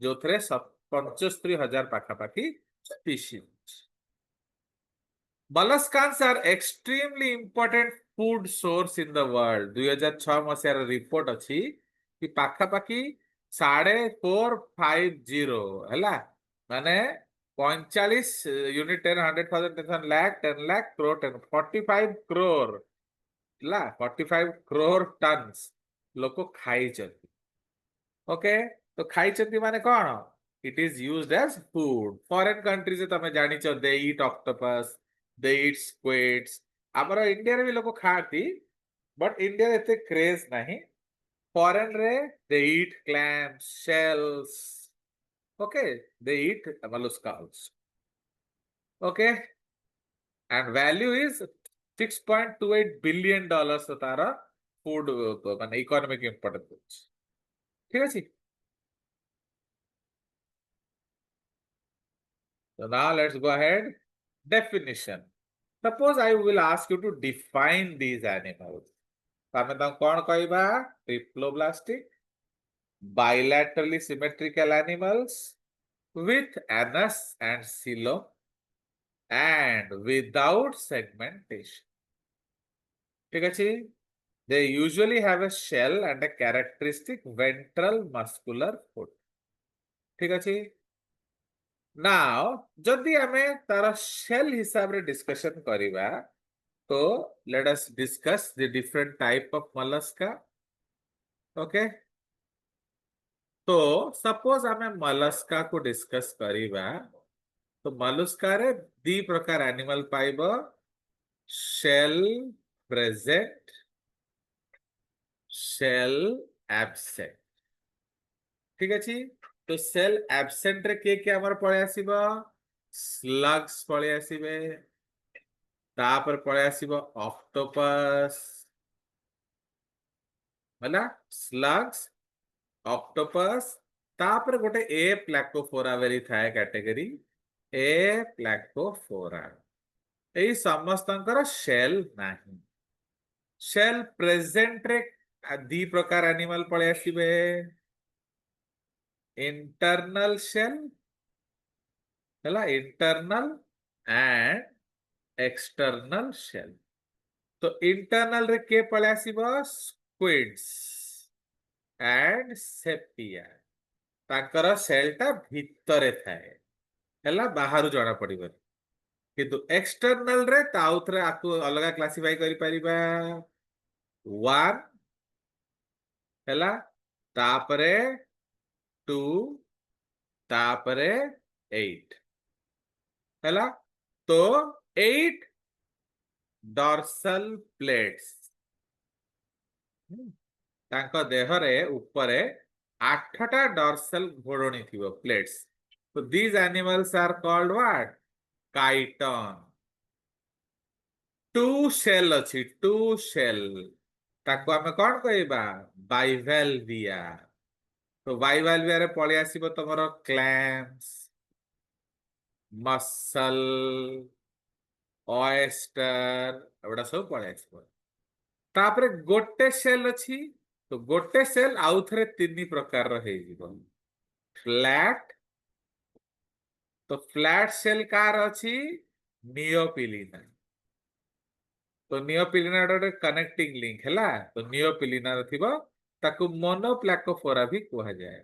जो थरे 75,000 पाखापाखि species molluscans are extremely important food source in the world 2006 मसियार रिपोर्ट अछि कि पाखापाखि 4,450 हैला माने 45 यूनिट 10 100,000 10 लाख 10 लाख करोड़ 10 45 करोड़ ला 45 करोड़ टन्स लोक खाई चंती ओके तो खाई चंती माने कोन it is used as food foreign countries तमे जानि छ they eat octopus they eat squids हमर इंडिया रे भी लोक खाती बट इंडिया एते क्रेज नहीं फॉरेन रे they eat clams shells okay they eat mollusca also okay and value is $6.28 billion तार फूड माने इकोनॉमिक इंपोर्टेंस ठीक अछि so now let's go ahead definition suppose I will ask you to define these animals तमे त कोन कहबा triploblastic bilaterally symmetrical animals with anus and coelom and without segmentation ठीक अछि they usually have a shell and a characteristic ventral muscular foot ठीक अछि now जदि हमें तार शेल हिसाब रे डिस्कशन करिबा तो let us discuss the different type of mollusca okay तो सपोज हमें mollusca को डिस्कस करिबा तो mollusca रे दी प्रकार एनिमल पाइबो शेल प्रेजेंट शेल एब्सेंट ठीक अछि तो सेल एब्सेंट रे के हमर पळे आसीबो स्लग्स पळे आसीबे तापर पळे आसीबो ऑक्टोपस ହେଲା slugs, octopus, तापर गोटे ए प्लाकोफोरा बेरी थाए कैटेगरी ए प्लाकोफोरा एई समस्तंकर शेल नाही शेल प्रेजेंट रे दी प्रकार एनिमल पळे आसीबे इंटरनल शेल हैला इंटरनल एंड एक्सटर्नल शेल तो इंटरनल रे के पळे आसीबो squids and sepia Takar cell टा भितरे थाए हैला बाहरु जणा पड़िबो किंतु एक्सटर्नल रे ताउथरे आकु अलगा क्लासिफाई करि परिबा 1 हैला तापरे 2 तापरे 8 हैला तो 8 डॉर्सल प्लेट्स तांको देहरे ऊपरे 8टा डॉर्सल घोड़णी थिबो plates so these animals are called what chiton two shell अछि two shell ताको आमे कोन कहबा बाइवेल्विया तो बाइवेल्विया रे पळे आसीबो तमरो क्लैम्स मसल ऑयस्टर एबडा सब पळे आसीबो तापरे गोटे सेल अछि तो गोटे सेल आउ थरे तीन प्रकार रो हे जीवो फ्लैट तो फ्लैट सेल कार अछि नियोपिलिना तो नियोपिलिना रे कनेक्टिंग लिंक हैला तो नियोपिलिना रो थिबो ताकू मोनोप्लाकोफोरा भी कहा जाए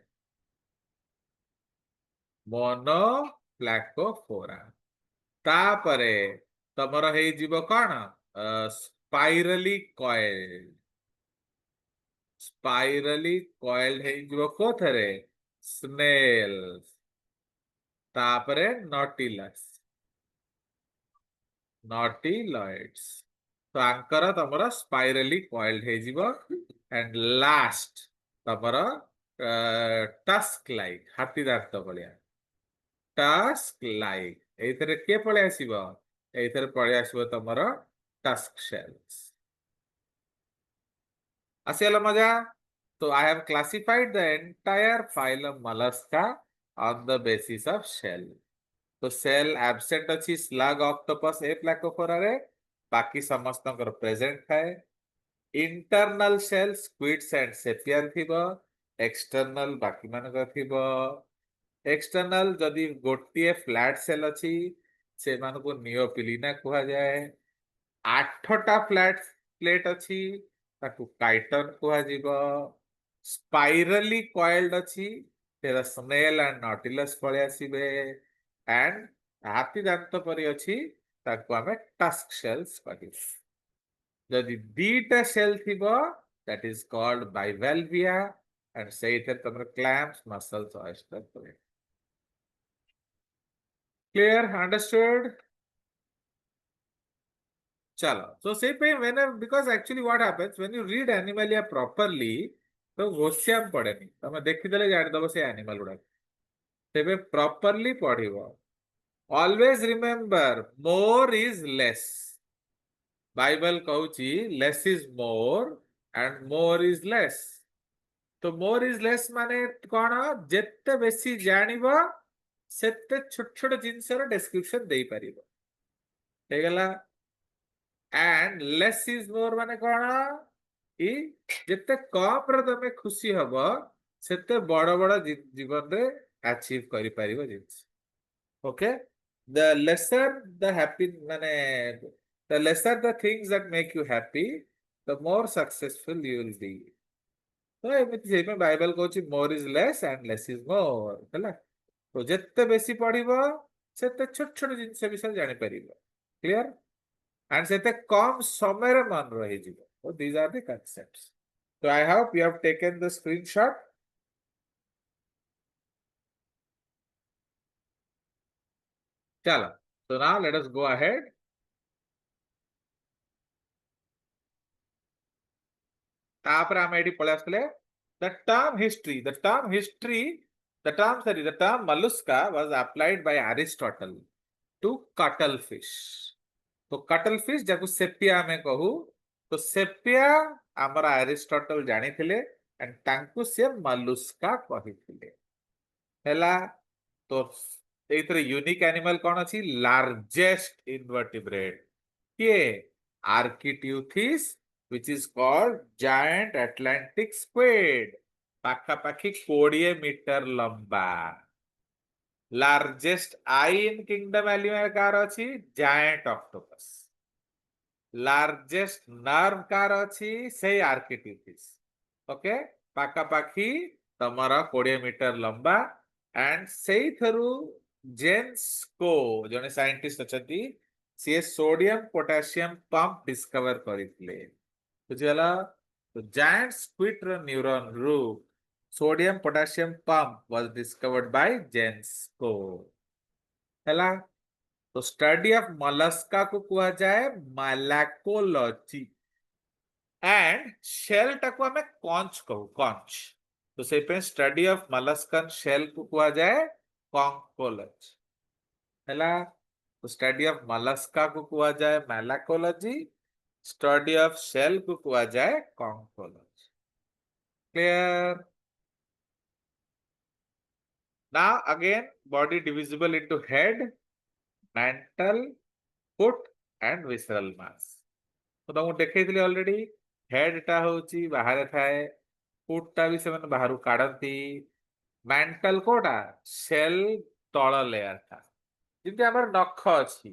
मोनोप्लाकोफोरा तापरे तमरो हे जीवो कोन स्पाइरली कॉइल्ड हे जीवो कोथरे स्नेल्स तापरे नॉटिलॉइड्स तो आंकर तमरा स्पाइरली कॉइल्ड हे जीवो एंड लास्ट तमरा टस्क लाइक हाथी दांत भलिया टस्क लाइक एथरे के पळे आसीबो एथरे पळे आसीबो तमरा टस्क शेल्स आसेला मजा तो I have classified the entire phylum Mollusca on the basis of shell तो सेल एब्सेंट अछि स्लग ऑक्टोपस ए प्लाकोफोरा रे बाकी समस्तकर प्रेजेंट थाए इंटरनल शेल स्क्विड्स एंड सेपियर थिबो एक्सटर्नल बाकी मानक थिबो एक्सटर्नल जदि गोटिए फ्लैट सेल अछि से मानको नियोपिलिना कहा जाए 8टा फ्लैट प्लेट अछि ताकू काइटन कहा जीवो स्पाइरली कॉइल्ड अछि तेरा स्नेल एंड नॉटिलस पळे आसीबे एंड हाथी दांत परि अछि ताकू हमें टस्क शेल्स कहबो जदि दीटा सेल थिबो that is called Bivalvia and से इथे तमर क्लैम्स मसल्स ऑयस्टर पळे clear understood chalo so say when because actually what happens when you read animalia properly तो घोष्याम पड़ेनी तमे देखि देले जानि दबो से एनिमल गुडा तेबे प्रॉपर्ली पढिबो always remember more is less Bible कहूची less is more and more is less तो more is less माने कोन जेते बेसी जानिबो सेते छोट छोट जिंसर डिस्क्रिप्शन देई परिबो हे गला एंड लेस इज मोर माने कोन ई जेते कम रे तमे खुशी हबो सेते बड़ बड़ जीवन रे अचीव करि परिबो जिंस okay the lesser the happy माने the lesser the things that make you happy the more successful you will be तो एमिति से Bible कहूची more is less and less is more हला तो जिते बेसी पढ़िबो सेते छोट छोट जिंस विषय जानि परिबो क्लियर एंड सेते कम समय रे मन रहि जिवो so these are the concepts so I hope you have taken the screenshot चलो so now let us go ahead तापर हम एडी पळे आसले the term history the term mollusca was applied by Aristotle to cuttlefish तो cuttlefish जाको sepia में कहू तो सेपिया आमर एरिस्टोटल जानिथिले एंड तांकु से मलुस्का कहिथिले हैला। तो एथरे यूनिक एनिमल कोन अछि लार्जेस्ट इनवर्टिब्रेट के Architeuthis which is called giant Atlantic squid पाखा पाखी 20 मीटर लंबा। Largest eye in kingdom animal कार अछि जायंट ऑक्टोपस। लार्जेस्ट नर्व कार अछि से आर्किट्यूथिस ओके पाखा पाखी तमरा 20 मीटर लंबा एंड सेई थरु जेम्स को जने साइंटिस्ट अछती सी सोडियम पोटेशियम पंप डिस्कवर करितले बुझियला। तो जायंट स्क्विड न्यूरॉन रू sodium potassium pump was discovered by James को हैला। तो स्टडी ऑफ मोलस्का को कुआ जाए मालाकोलॉजी एंड शेल टाको हमें कॉन्च कहू कॉन्च। तो से पे स्टडी ऑफ मोलस्कन शेल को कुआ जाए कॉन्कोलॉजी हैला। तो स्टडी ऑफ मोलस्का को कुआ जाए मालाकोलॉजी स्टडी ऑफ शेल को कुआ जाए conchology. Clear. Now again body divisible into head mantle foot and visceral mass. तो तुमको देखी ऑलरेडी हेड टा होची बाहर थाए फुट टा भी से बाहर काढ़ती मेंटल कोटा सेल तल लेयर था जमी आम नख अच्छी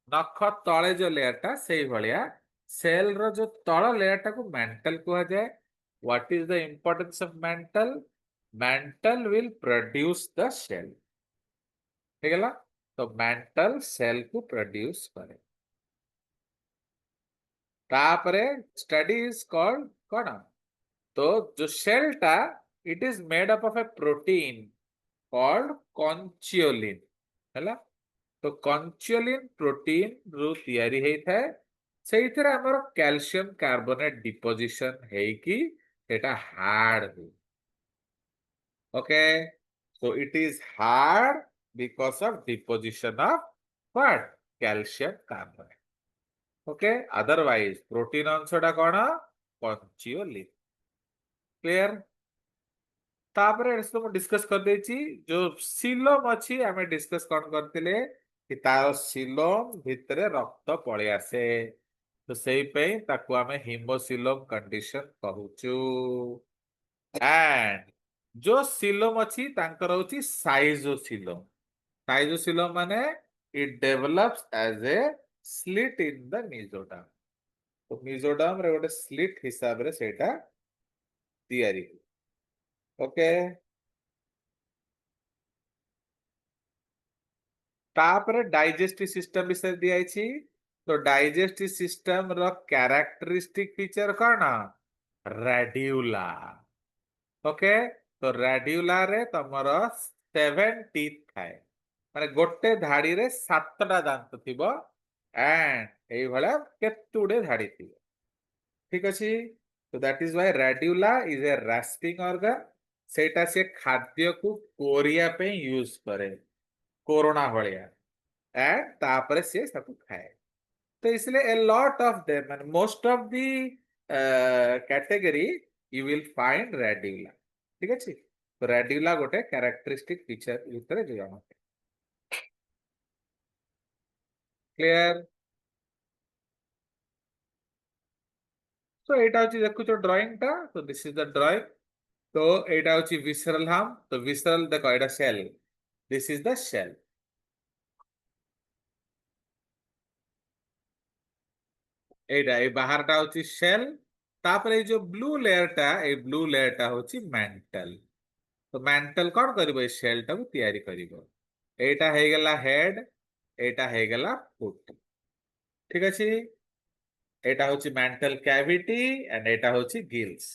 नख तले जो लेयर टा से भाया सेल रो जो तल लेयर टा को मेंटल कहा जाए। What is the importance of mantle mantle will produce the shell ठीक है। तो मेंटल सेल को प्रोड्यूस करे तापरे स्टडी इज कॉल्ड कौन। तो जो सेल टा it is made up of a protein called conchiolin हैला। तो कॉन्चियोलिन प्रोटीन रु तयारी हेई थाए सेइथरे हमर कैल्शियम कार्बोनेट डिपोजिशन हेई कि एटा हार्ड हो okay. so it is hard because of deposition of what calcium carbonate okay. Otherwise protein अंशटा कौन कॉन्चियोलिन क्लियर। तापरे तो डिस्कस कर देची जो सिलोम अच्छी आमे डिस्कस कौन करते कि तार सिलोम भितरे रक्त पड़े आसे तो सही पे ताकू आमे हिमोसिलोम कंडीशन कहूचु एंड जो सिलोम अच्छी तांकर होची साइजोसिलोम। साइजोसिलोम माने it develops as a slit in the mesoderm. तो मेसोडर्म रे गोटे स्लिट हिसाब रे सेटा तयारी ओके। तापरे डाइजेस्टिव सिस्टम विषय दिया तो डाइजेस्टिव सिस्टम रो कैरेक्टरिस्टिक फीचर कौन रेड्यूला ओके। तो रेड्यूला रे तमरो 7 टीथ थाए माने गोटे धाड़ी रे 7टा दांत थिबो एंड एई भला केतुडे धाड़ी थिबो ठीक अछि। तो that is why radula is a rasping organ सेटा से खाद्य को कोरिया पे यूज करे कोरोना भलिया एंड तापरे से सब खाए। तो इसलिए a lot of them and most of the category you will find radula ठीक अछि। तो रेड्यूला गोटे कैरेक्टरिस्टिक फीचर भितर जो हम क्लियर। तो एटा होची देखुचो ड्राइंग टा तो दिस इज द ड्राइंग। तो एटा होची विसरल हाम तो विसरल देखो एटा shell this is the shell एटा ए बाहर टा होची सेल तापर जो ब्लू लेयर टा होची मेंटल। तो मेंटल कौन करिवो सेल टा को तयारी करिवो एटा हे गेला हेड एटा हे गेला फुट ठीक अछि। एटा होची मेंटल कैविटी एंड एटा होची गिल्स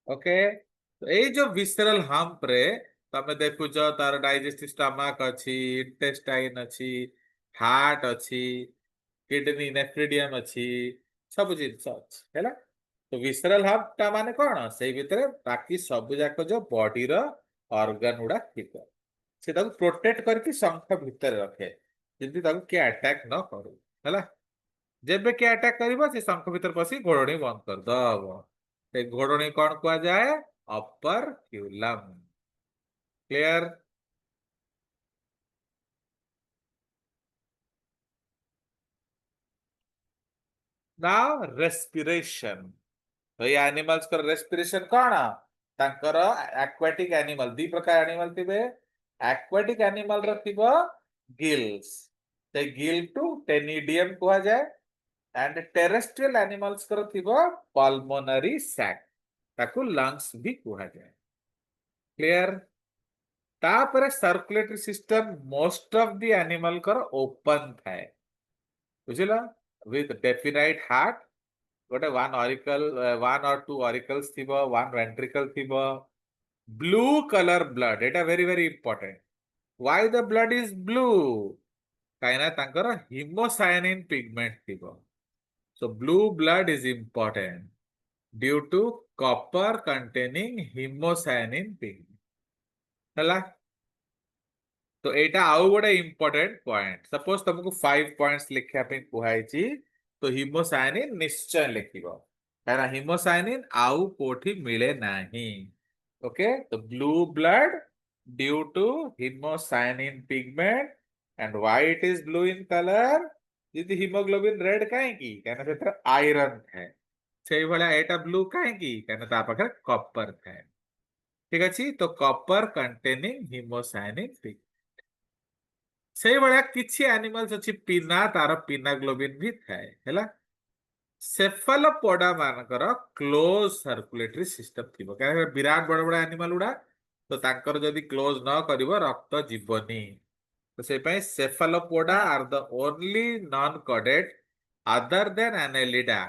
ओके। तो ए जो विसरल हम्प रे तमे देखु जो तार डाइजेस्टिव स्टमक अछि इंटेस्टाइन अछि हार्ट अछि किडनी नेफ्रिडियम अछि सब जिंस अछि हैला। तो विसरल हम्प ता माने कोन सेई भितरे बाकी सब जाक जो बॉडी रो ऑर्गन उडा थिबो से ताको प्रोटेक्ट करके शंख भितर रखे जिंदि ताको के अटैक न करू हैला। जेबे के अटैक करिवो से शंख भीतर पसी घोड़णी बंद कर दब से घोड़णी कौन कुआ जाए अपर क्यूलम क्लियर नाउ रेस्पिरेशन तो ये एनिमल्स कर रेस्पिरेशन कौन तांकर एक्वाटिक एनिमल दी प्रकार एनिमल थिबे एक्वाटिक एनिमल र थिबो गिल्स से गिल टू टेनिडियम कुआ जाए एंड टेरेस्ट्रियल एनिमल्स कर थिबो पल्मोनरी सैक ताकू लंग्स भी कुआ जाए क्लियर तापर circulatory system most of the animal कर ओपन थाए बुझिला विथ डेफिनाइट हार्ट गोटे वन ऑरिकल वन और टू ऑरिकल्स थिबो वन वेंट्रिकल थिबो ब्लू कलर ब्लड एटा very very important why the blood is blue काइना तांकर हिमोसायनिन पिगमेंट थिबो so blue blood is important due to copper containing haemocyanin pigment हला तो एटा आउ गोटे इंपोर्टेंट पॉइंट सपोज तुमको 5 पॉइंट्स लिखिया पे कुहाइची तो हिमोसायनिन निश्चय लिखिबो काना हिमोसायनिन आउ कोठी मिले नाही ओके तो blue blood due to haemocyanin pigment and why it is blue in colour यदि हिमोग्लोबिन रेड काहे की काना सेतर आयरन है सेई भला एटा ब्लू काहे की काना ता पाखर कॉपर है ठीक अछि तो कॉपर कंटेनिंग हिमोसायनिन पिगमेंट सेई भला किछि एनिमल्स अछि पिना तार पिना ग्लोबिन भी थाए हैला सेफालोपोडा मानकर क्लोज सर्कुलेटरी सिस्टम थिबो काहे विराट बड़ बड़ एनिमल उडा तो तांकर जदी क्लोज न करिवो रक्त जीवनी तो से पय Cephalopoda are the only non कॉडेड other than Annelida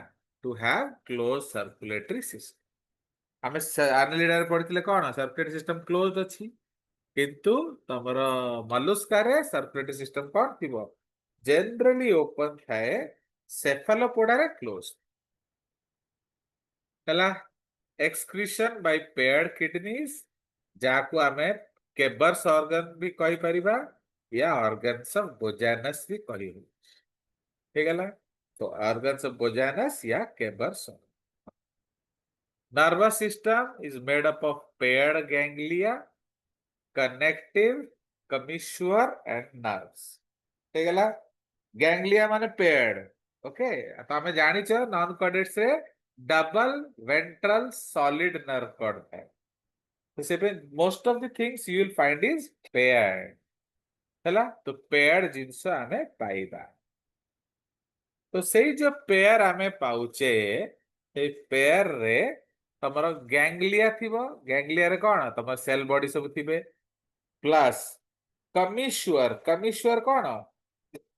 to have close circulatory system हमें एनालिडा रे पढितले कोन सर्कुलेटरी सिस्टम क्लोज्ड अछि किंतु तमर मलुस्का रे सर्कुलेटरी सिस्टम कोन थिबो जनरली ओपन थाए सेफालोपोडा रे क्लोज हला एक्सक्रीशन बाय पेयर्ड किडनीज जाको आमे केबर्स ऑर्गन भी कहि परिबा या ऑर्गन्स ऑफ बोजानस भी कहि ठीक है तो ऑर्गन्स ऑफ बोजानस या Keber's nervous system is made up of paired ganglia connective commissure and nerves ठीक है गैंग्लिया माने पेयर्ड ओके तो हमें जानी छ नॉन कॉर्डेट से double ventral solid nerve cord है तो से पे most of the things you will find is paired हैला तो पेयर्ड जिंस हमें पाइबा तो सेई जो पेयर हमें पाउचे ए पेयर रे तमरो गैंग्लिया थिबो गैंग्लिया रे कोन तमर सेल बॉडी सब थिबे प्लस कमिश्योर कमिश्योर कोन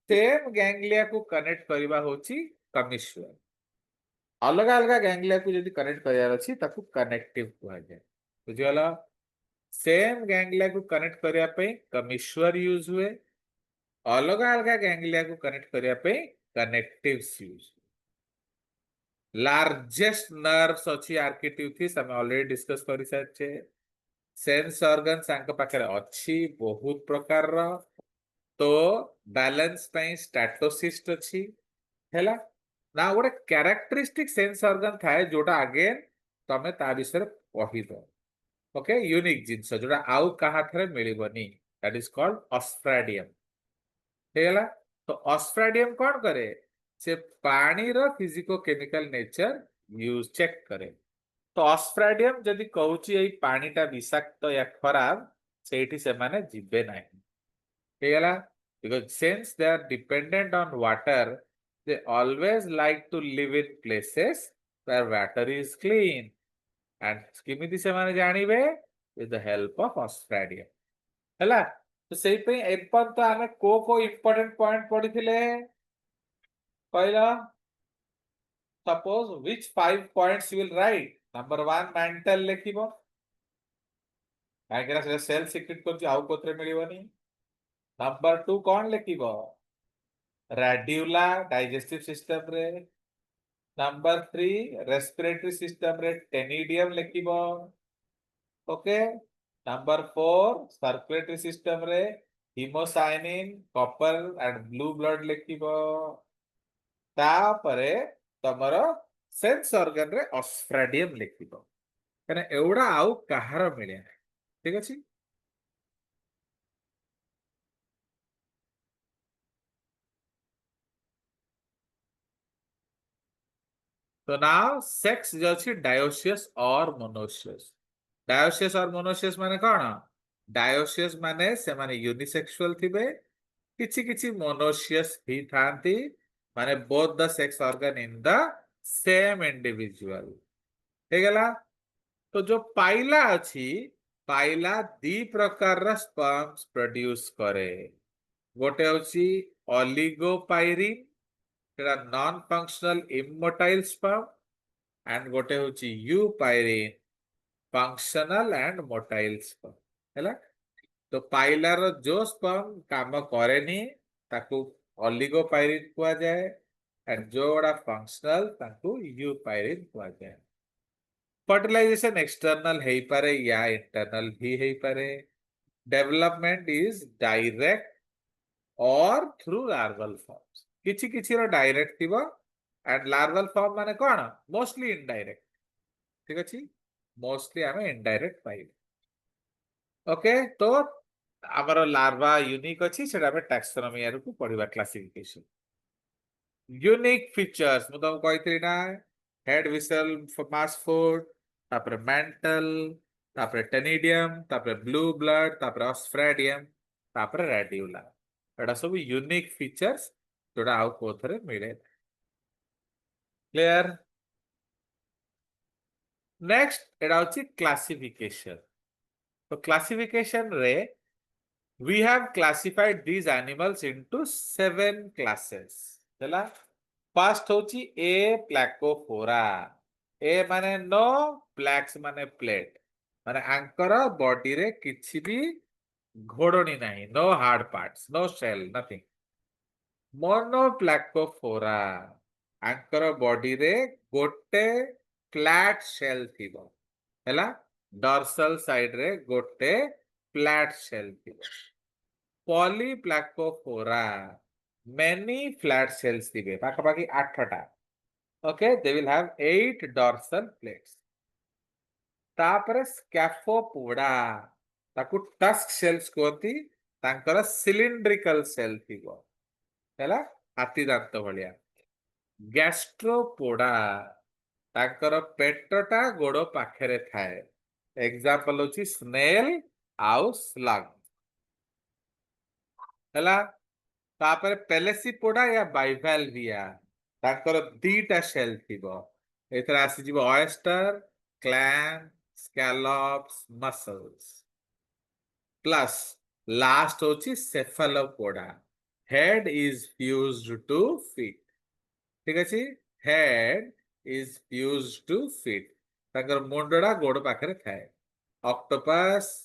सेम गैंग्लिया को कनेक्ट करिबा होची कमिश्योर अलग अलग गैंग्लिया को यदि कनेक्ट करियार अछि ताकू कनेक्टिव कुहा जाय बुझियाला सेम गैंग्लिया को कनेक्ट करिया पे कमिश्योर यूज हुए अलग अलग गैंग्लिया को कनेक्ट करिया पे कनेक्टिव्स यूज लार्जेस्ट नर्व्स अछि आर्किट्यूथिस हम ऑलरेडी डिस्कस करि साचे सेंस ऑर्गन सांक पाखरे अछि बहुत प्रकार रो तो बैलेंस पई स्टैटोसिस्ट अछि हैला ना गोटे कैरेक्टरिस्टिक सेंस ऑर्गन थाए जोटा आगे तमे ता विषय पढी दो ओके यूनिक जिंस जोटा आउ कहा थरे मिलिबनी दैट इज कॉल्ड ऑस्ट्रेडियम हैला तो ऑस्ट्रेडियम कौन करे से पानी रो फिजिको केमिकल नेचर यूज चेक करे तो ऑस्ट्रेडियम जदि कहूची एई पानीटा विषाक्त या खराब सेठी से माने जिबे नाही हैला because since they are dependent on water they always like to live in places where water is clean and किमिति से माने जानिबे with the help of ऑस्ट्रेडियम हैला तो सेही पे एपन तो हमें को इंपोर्टेंट पॉइंट पढिथिले पहिला suppose which 5 points you will write number 1 mental लिखिबो काहेकि ना सेल सीक्रेट करछि आउ कोथरे मिलिबनी नंबर 2 कोन लिखिबो रेड्यूला डाइजेस्टिव सिस्टम रे नंबर 3 रेस्पिरेटरी सिस्टम रे टेनिडियम लिखिबो ओके नंबर 4 सर्कुलेटरी सिस्टम रे हिमोसायनिन कॉपर एंड ब्लू ब्लड लिखिबो तापरे तमर सेंस ऑर्गन रे ऑस्ट्रेडियम लिखिबो कने एवडा आउ कहार मिले ठीक अछि। तो नाउ सेक्स जो अछि डायोसियस और मोनोसियस। डायोसियस और मोनोसियस माने कौन? डायोसियस माने से माने यूनिसेक्सुअल थिबे, किछि किछि मोनोसियस भी थांती माने both the sex organ in the same individual. हे गला। तो जो पाइला अछि, पाइला दी प्रकार रा स्पर्म्स प्रोड्यूस करे। गोटे होची ओलिगोपाइरिन सेटा non functional immotile sperm and गोटे होची यूपाइरिन फंक्शनल एंड मोटाइल स्पर्म हैला। तो पाइलार जो स्पर्म काम करेनी ताकू ओलिगोपाइरिन कुआ जाए एंड जोड़ा फंक्शनल ताकू यूपाइरिन कुआ जाए। फर्टिलाइजेशन एक्सटर्नल हेई पारे या इंटरनल भी हेई पारे। डेवलपमेंट इज डायरेक्ट और थ्रू लार्वल फॉर्म्स। किछि किछि रो डायरेक्ट थिबो एंड लार्वल फॉर्म माने कोन? Mostly indirect. ठीक अछि, मोस्टली हमें इनडायरेक्ट पाइबे। ओके, तो आमर लार्वा यूनिक अछि सेटा हमें टैक्सोनॉमी आरु को पढिबा क्लासिफिकेशन। यूनिक फीचर्स मु तुमको कहितरी ना, हेड विसल मास फूड, तापर मेंटल, तापर टेनिडियम, तापर ब्लू ब्लड, तापर ऑस्फ्रेडियम, तापर रेडियोला। एटा सब यूनिक फीचर्स जोड़ा आउ कोथरे मिले। क्लियर? नेक्स्ट एटा होची क्लासिफिकेशन। तो क्लासिफिकेशन रे we have classified these animals into 7 classes ହେଲା। फर्स्ट होची ए प्लाकोफोरा। ए माने नो, प्लैक्स माने प्लेट, माने आंकर बॉडी रे किछि भी घोड़नी नाही, no hard parts, no shell, nothing. Monoplacophora आंकर बॉडी रे गोटे फ्लैट शेल थिबो हैला, डॉर्सल साइड रे गोटे फ्लैट शेल थिबो। पॉलीप्लाकोफोरा मेनी फ्लैट शेल्स थिबे पाखापाखि 8टा। Okay, they will have 8 dorsal plates. तापरे स्कैफोपोडा ताकू टस्क शेल्स कहती, तांकर सिलिंड्रिकल सेल थिबो हैला, हाथी दांत भलिया। गैस्ट्रोपोडा तांकर पेटटा गोड़ पाखरे थाए। एग्जांपल होची स्नेल आउ स्लग हैला। तापर पेलेसिपोडा या बाइवाल्विया ताकर दीटा शेल थिबो। एथरा आसी जिवो oyster, clam, scallops, mussels. Plus last होची Cephalopoda, head is fused to feet. ठीक अछि, head is fused to feet, ताकर मुंडड़ा गोड़ पाखरे थाए। Octopus,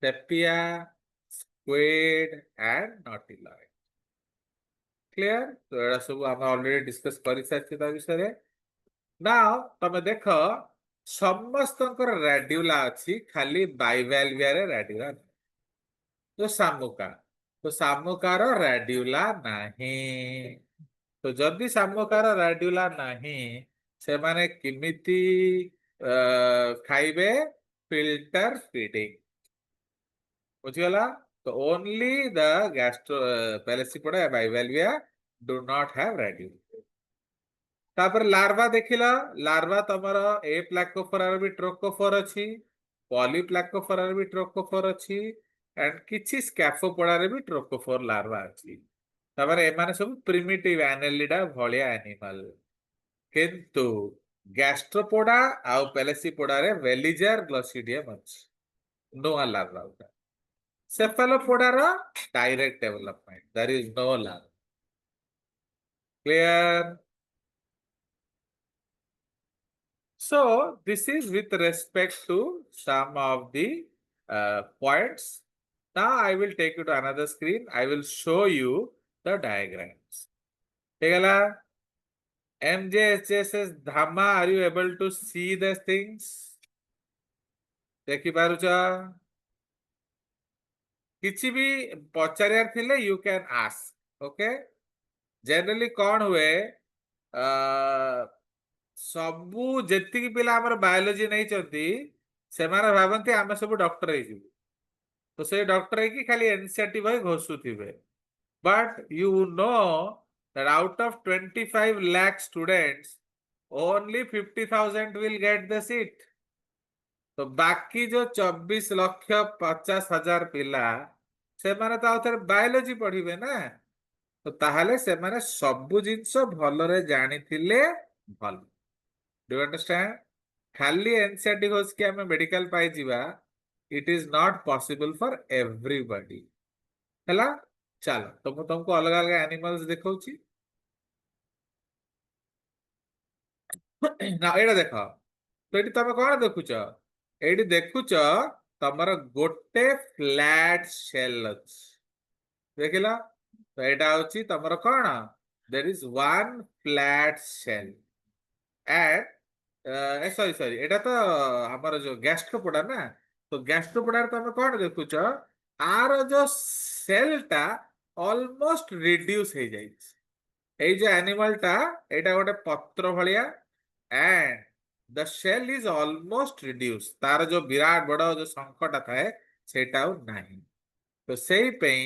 Sepia, squid and nautiloid. Clear? तो एड़ा सब हम ऑलरेडी डिस्कस कर सारछि ता विषय। नाउ तमे देखो समस्तकर रेड्यूला अछि, खाली बाइवाल्विया रे रेड्यूला नहीं। तो सामुका, तो सामुकार रेड्यूला नहीं। तो जदि सामुकार रेड्यूला नहीं से माने किमिति खाइबे? Filter feeding. बुझिगला? तो ओनली द गैस्ट्रो पेलेसिपोडा या बाइवाल्विया डू नॉट हैव रेड्यूला। तापर लार्वा देखिला, लार्वा तमर ए प्लाकोफोरा भी ट्रोकोफोर अछि, पॉलीप्लाकोफोरा भी ट्रोकोफोर अछि एंड किछि स्कैफोपोडा रे भी ट्रोकोफोर लार्वा अछि। तापर एमाने सब प्रिमिटिव एनेलिडा भलिया एनिमल। किंतु गैस्ट्रोपोडा आउ पेलेसिपोडा रे वेलिजर ग्लोसिडियम अछि, नुआ लार्वा उटा। सेफालोपोडा रो direct development, there is no larva. Clear? So this is with respect to some of the points. Now I will take you to another screen. I will show you the diagrams. Tegala? MJHSS Dhamma, are you able to see these things? देखि पारुचा? किछि भी पचारियार थिले you can ask. Okay? Generally कौन हुए? सबू जेतिकी पिला हमर biology नहीं चलती सेमाने भाबंती आमे सब डॉक्टर हे जिवु तो से डॉक्टर है कि खाली एनसीईआरटी बही घोषुथिबे but you know that out of 25 lakh students only 50,000 will get the seat तो बाकी जो 24,50,000 पिला से माने तो आउथरे बायोलॉजी पढ़िबे ना तो ताहले से माने सबु जिंस भलरे जानिथिले भल डू अंडरस्टैंड खाली एनसीईआरटी घोष के हमें मेडिकल पाई जीवा it is not possible for everybody हैला चलो तो मु तुमको अलग अलग एनिमल्स देखौची ना एडा देखो तो एटी तमे कोन देखुच एटी देखुच तमर गोटे फ्लैट शेल अछि देखिला तो एटा होची तमर कोन there is one flat shell and sorry sorry एटा तो हमर जो गैस्ट्रोपोडा ना तो गैस्ट्रोपोडा तमे कोन देखुच आर जो सेल टा ऑलमोस्ट रिड्यूस हो जाई এই যে অ্যানিমালটা এটা গোটে পত্র ভଳିଆ and the shell is almost reduced তার যে বিরাট বড় যে সংখ্যাটা থাকে সেটা আর নাই তো সেই পই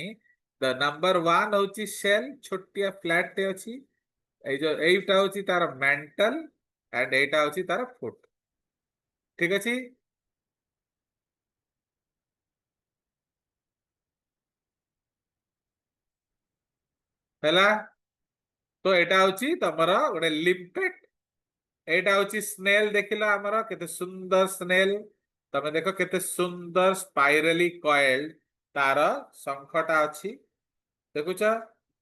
the number 1 হচ্ছে shell ছোটিয়া ফ্ল্যাট তে আছে এই যে এইটা হচ্ছে তার মেন্টাল and এইটা হচ্ছে তার ফুট ঠিক আছে হেলা তো এটা হচ্ছে তোমার গোটে লিম্পেট এইটা হচ্ছে স্নেল দেখিলা আমার কেতে সুন্দর স্নেল তুমি দেখো কেতে সুন্দর স্পাইরালি কয়েলড তার শঙ্খটা ଅଛି দেখুছ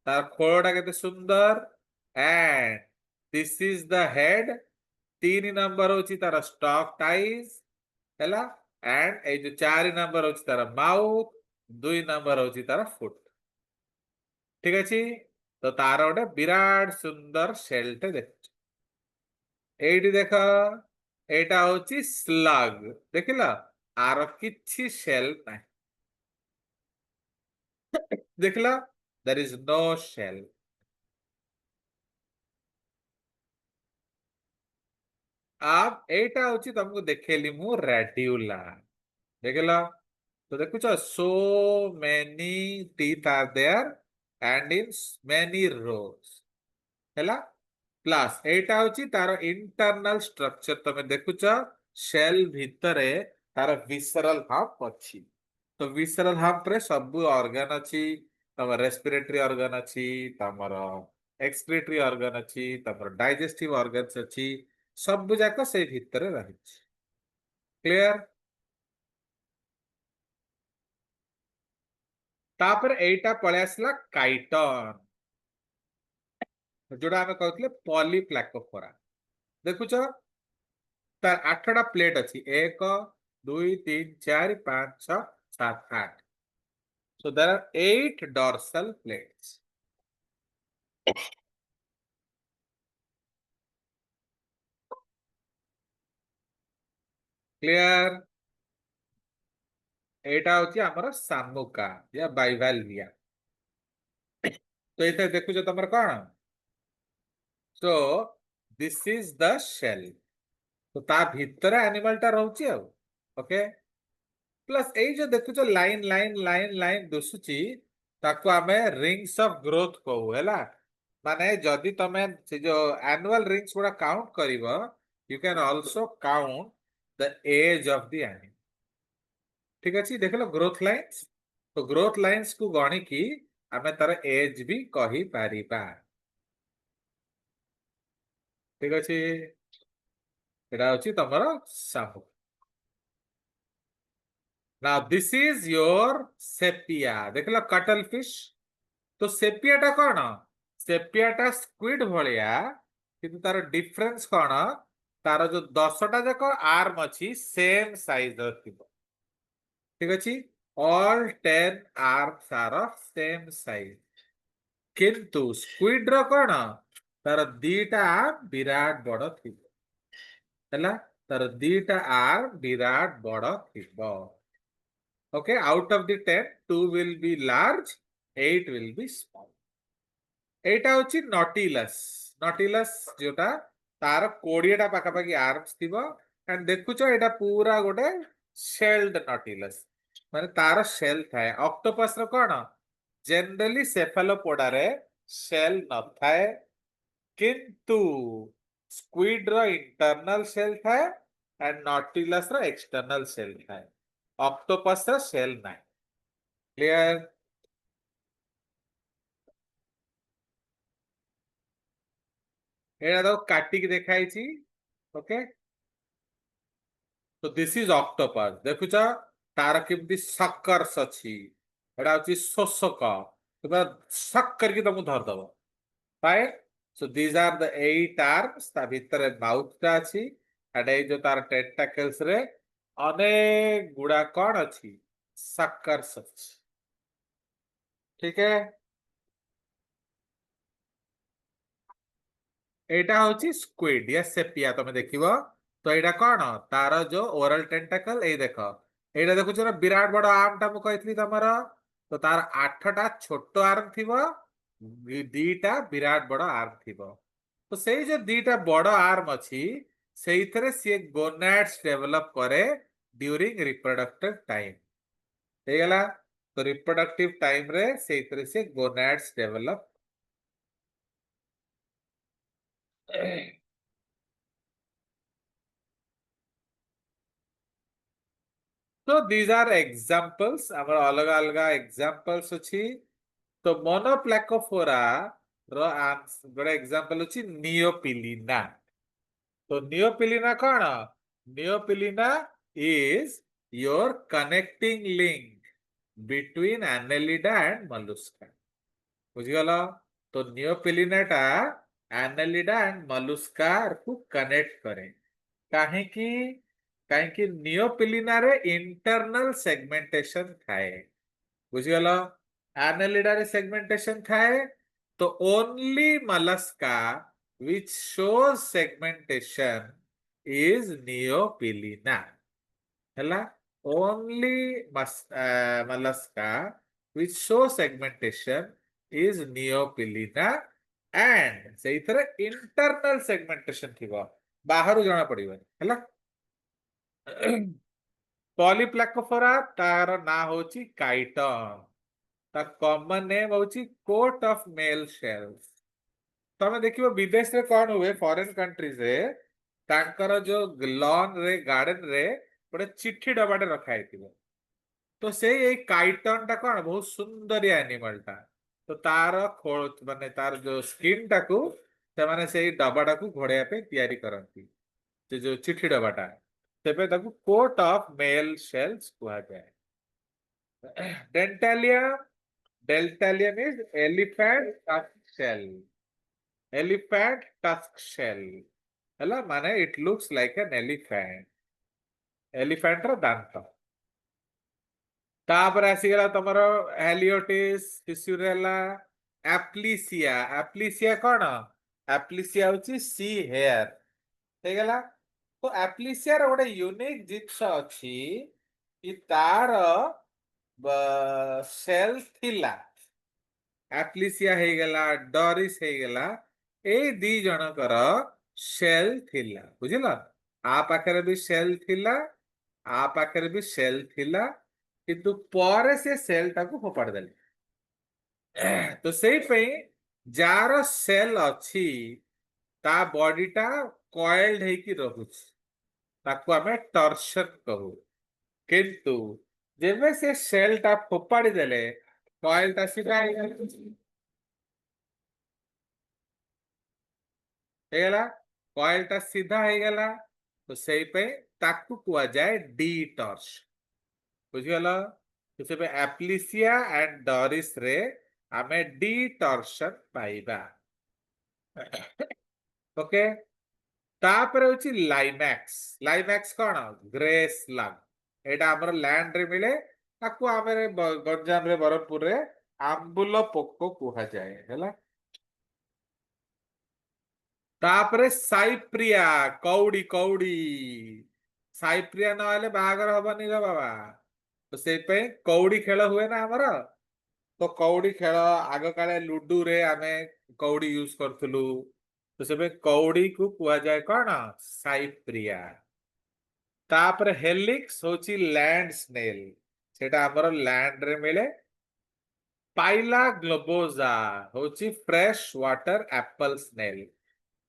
তার খোলটা কেতে সুন্দর and this is the head 3 number হচ্ছে তার স্টক টাইজ হেলা এন্ড এই যে 4 नंबर হচ্ছে তার মাউথ 2 नंबर হচ্ছে তার ফুট ঠিক আছে তো তার ওটা বিরাট সুন্দর শেলটা দেখুছ এইটি দেখ এইটা হচ্ছে স্লাগ দেখিল আর কিছু সেল নাই দেখিল there is no shell अब এইটা হচ্ছে তোমাকে দেখেলি মু রেডিউলা দেখিল তো দেখুছ so many teeth are there and in many rows ହେଲା প্লাস এইটা হচ্ছে তার ইন্টারনাল স্ট্রাকচার তুমি দেখুছ সেল ভিতরে তার ভিসরাল হাফ ଅଛି तो विसरल हाफ रे सब ऑर्गन अछि तम रेस्पिरेटरी ऑर्गन अछि तमर एक्सक्रीटरी ऑर्गन अछि तमर डाइजेस्टिव ऑर्गन्स अछि सब जाक से भीतर रही क्लियर तापर एटा पळे आसला काइटन जोडा हम कहतले पॉलीप्लाकोफोरा देखुछ तार 8टा प्लेट अछि 1 2 3 4 5 6 7 8 so there are 8 dorsal plates clear एटा होची हमर सामुका या बाइवाल्विया तो एते देखुछ तमर कोन so this is the shell तो ता भीतर एनिमल टा रहउची आ ओके प्लस एई जो देखुछ लाइन लाइन लाइन लाइन दोसुची ताको हमें रिंग्स ऑफ ग्रोथ कहू हैला माने जदि तमे से जो एनुअल रिंग्स गुडा काउंट करिवो you can also count the age of the animal ठीक अछि देखलो ग्रोथ लाइंस तो ग्रोथ लाइंस को गणी की हमें तार एज भी कही पारिबा ठीक अछि एटा होची तमर Sahu now this is your sepia देखलो कटल फिश तो सेपिया टा कोन सेपिया टा स्क्विड भलिया किंतु तार डिफरेंस कोन तार जो 10टा जको आर्म अछि सेम साइज रथिबो ठीक अछि all 10 arms are of same size किंतु स्क्विड रो कोन तार दीटा विराट बड़ थिबो हैला तार दीटा आर्म विराट बड़ थिबो okay out of the 10 2 will be large 8 will be small এইটা হচ্ছে নটিলাস नॉटिलस जोटा तार 20टा पाखापाखि आर्म्स थिबो एंड देखुचो एटा पूरा गोटे शेल्ड नॉटिलस माने तार शेल थाए ऑक्टोपस रो कोन जनरली सेफालोपोडा रे शेल न थाए किंतु स्क्विड रो इंटरनल शेल थाए एंड नॉटिलस रो एक्सटर्नल शेल थाए ऑक्टोपस रो शेल नाइ क्लियर एटा तो काटी के देखाई छी ओके तो दिस इज ऑक्टोपस देखुच तार केमती सकर्स अछि एटा अछि शोषक तुम सक करके तुमको धर दबो right so these are the 8 arms ता भीतर माउथ टा अछि एटा ए जो तार टेंटाकल्स रे अनेक गुडा कोन अछि सकर्स अछि ठीक है एटा होची स्क्विड या सेपिया तमे देखिबो तो एटा कोन तार जो ओरल टेंटाकल ए देखो एटा देखुछ ना विराट बड़ आर्म टा मु कहथली तमरो तो तार 8टा छोट आर्म थिबो दीटा विराट बड़ आर्म थिबो तो सेई जो दीटा बड़ आर्म अछि सेइथरे से गोनाड्स डेवलप करे ड्यूरिंग रिप्रोडक्टिव टाइम हे गला तो रिप्रोडक्टिव टाइम रे सेइथरे से गोनाड्स डेवलप तो these are examples ଆମର ଅଲଗା ଅଲଗା examples ଅଛି ତ ମୋନୋପ୍ଲାକୋଫୋରା ର ଗୋଟେ example ଅଛି ନିଓପିଲିନା ତ ନିଓପିଲିନା କଣ ନିଓପିଲିନା is your connecting link between annelida and mollusca ବୁଝିଗଲ ତ ନିଓପିଲିନା ଟା annelida and mollusca କୁ କନେକ୍ଟ କରେ କାହିଁକି କାହିଁକି ନିଓପିଲିନାରେ इंटरनल सेगमेंटेशन थाए बुझिगल एनालिडा रे सेगमेंटेशन थाए तो only Mollusca which shows segmentation is neopilina ହେଲା only mollusca which shows segmentation is neopilina and ସେଇଥିରେ internal segmentation थिबो बाहरु जଣା पड़िबନି ହେଲା पॉलीप्लाकोफोरा तार ना होची काइटन ता कॉमन नेम होची कोट ऑफ मेल शेल्स तमे देखिबो विदेश रे कोन हुए फॉरेन कंट्रीज रे तांकर जो लॉन रे गार्डन रे गोटे चिट्ठी डबाटे रखा हैतिबो तो से ए काइटन टा कोन बहुत सुंदर एनिमल टा तो तार खोल माने तार जो स्किन टाकू से माने से डबाटा को घोड़िया पे तैयारी करंती से जो चिट्ठी डबाटा तेबे ताकू कोट ऑफ मेल शेल्स कुहा जाए Dentalia Dentalia means elephant tusk shell elephant tusk shell हला माने it looks like an elephant elephant रो दांत तापर आसीगला तमरो हेलियोटिस फिशुरेला एप्लिसिया एप्लिसिया कोन एप्लिसिया होची सी हेयर हे गला तो एप्लिसिया रो गोटे यूनिक जिंस अछि कि तार सेल थिला एप्लिसिया हे गला डोरिस हे गला ए दी जनकर सेल थिला बुझिला आ पाखरे भी सेल थिला आ पाखरे भी सेल थिला किंतु पर से सेल टाको फोपाड़ देले तो सेई पे जार सेल अछि ता बॉडीटा कॉइल्ड हेकी रहुछि ताको हमें टॉर्शन कहू किंतु जेबे से सेल टा फोपाड़ी देले कॉइल टा सीधा हेगला कॉइल टा सीधा हेगला तो सेई पे ताकू कुआ जाए डीटॉर्श बुझिगला तो सेबे एप्लिसिया एंड डोरिस रे हमें डीटॉर्शन पाइबा ओके तापर होची लाइमैक्स लाइमैक्स कोन ग्रे स्लग एटा हमर लैंड रे मिले ताकू हमरे गंजाम रे बरहमपुर रे आंबुल पोको कुहा जाए हैला तापरे साइप्रिया कौड़ी कौड़ी साइप्रिया नहले बाहागर हबनी रे बाबा तो से पे कौड़ी खेल हुए ना हमर तो कौड़ी खेल आग काले लुडू रे आमे कौड़ी यूज करथलु तो से कौड़ी को कुआ जाए कौन साइप्रिया तापर हेलिक्स होची लैंड स्नेल सेटा हमर लैंड रे मिले पाइला ग्लोबोजा होची फ्रेश वाटर एप्पल स्नेल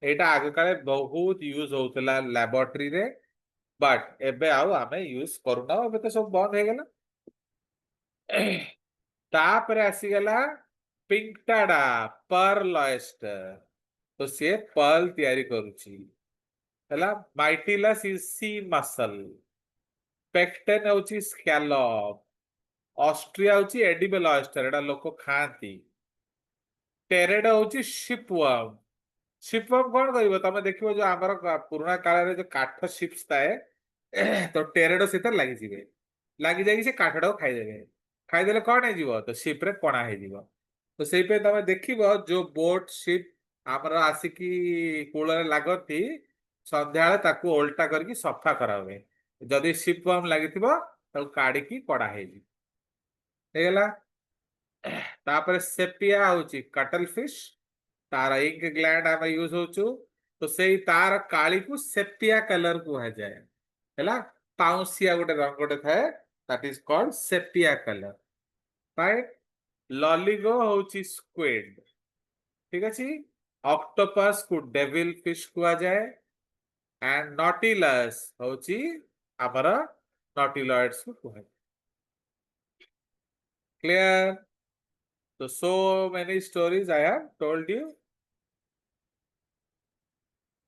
एटा आगे काले बहुत यूज होतला लैबोरेटरी रे बट एबे आउ आमे यूज करूना एबे तो सब बंद हे गेला तापर आसी गेला पिंकटाडा पर्ल ऑयस्टर तो से पर्ल तयारी करूची ହେଲା ମାଇଟିଲସ୍ ଇଜ ସି ମସଲ ପେକ୍ଟେନ୍ ହଉଛି ସ୍କ୍ୟାଲପ ଅଷ୍ଟ୍ରିଆ ହଉଛି ଏଡିବଲ ଅୟଷ୍ଟର ଏଟା ଲୋକ ଖାଆନ୍ତି ଟେରେଡ ହଉଛି ଶିପୱାର୍ମ ଶିପୱାର୍ମ କଣ କରିବ ତମେ ଦେଖିବ ଯୋଉ ଆମର ପୁରୁଣା କାଳରେ ଯୋଉ କାଠ ଶିପ୍ସ ଥାଏ ତ ଟେରେଡ ସେଥିରେ ଲାଗିଯିବେ ଲାଗି ଯାଇକି ସେ କାଠଟାକୁ ଖାଇଦେବେ ଖାଇଦେଲେ କଣ ହେଇଯିବ ତ ଶିପରେ କଣା ହେଇଯିବ ତ ସେଇପାଇଁ ତମେ ଦେଖିବ ଯୋଉ ବୋଟ ଶିପ ଆମର ଆସିକି କୂଳରେ ଲାଗନ୍ତି ସନ୍ଧ୍ୟାବେଳେ ତାକୁ ଓଲଟା କରିକି ସଫା କରା ହୁଏ ଯଦି ଶିପୱାର୍ମ ଲାଗିଥିବ ତାକୁ କାଢିକି କଢା ହେଇଯିବ ହେଇଗଲା ତାପରେ ସେପିଆ ହଉଛି କଟଲ ଫିsh तार इंक ग्लैंड आम यूज होचु तो सेई तार काली को सेपिया कलर कुहाଯାଏ ହେଲା पाउसिया गोटे रंग गोटे थाए that is called sepia colour right Loligo होची स्क्विड ठीक अछि ऑक्टोपस को डेविल फिश कुहाଯାଏ एंड नॉटिलस होची हमर नॉटिलॉइड्स को कुहाଯାଏ क्लियर तो so many stories I have told you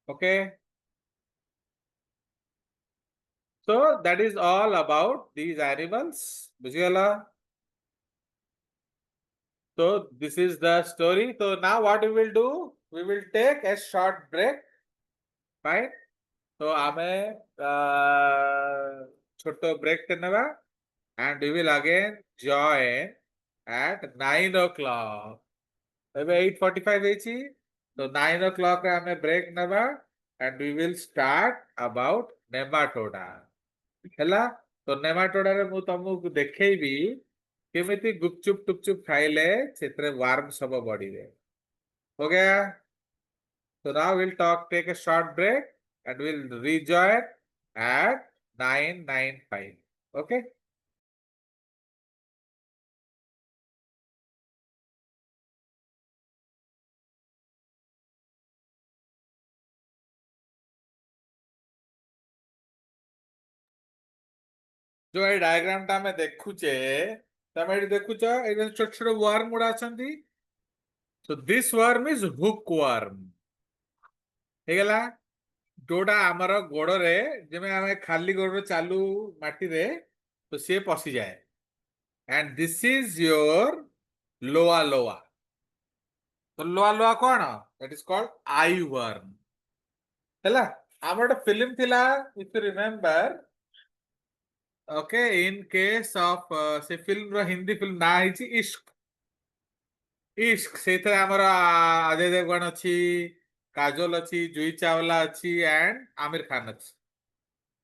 okay so that is all about these animals बुझिगला so this is the story so now what we will do we will take a short break right so आमे छोटो break नेबा and we will again join at 9 o'clock ଏବେ 8:45 ହେଇଛି तो 9 o'clock रे आमे break नेबा and we will start about nematoda ହେଲା तो नेमाटोडा रे मु तुमको देखैबी केमिति गुपचुप टुपचुप खाइले सेतरे वार्म सब बॉडी रे हो गया so now we'll take a short break and we'll rejoin at 9:95 okay जो ये डायग्राम टा में देखुचे तमे एठी देखुच ए छोट छोट वर्म गुडा अछंती so this worm is hookworm हेगला जोड़ा आमर गोड़ रे जेमे आमे खाली गोड़ रे चालू माटी रे तो से पसी जाए and this is your loa loa तो लोआ लोआ कौन that is called eye worm हैला आमर फिल्म थिला if you remember okay in case of से फिल्म रो हिंदी फिल्म ना हिची इश्क इश्क सेथरे हमर अजय देवगन अछि काजोल अछि जूही चावला अछि एंड आमिर खान अछि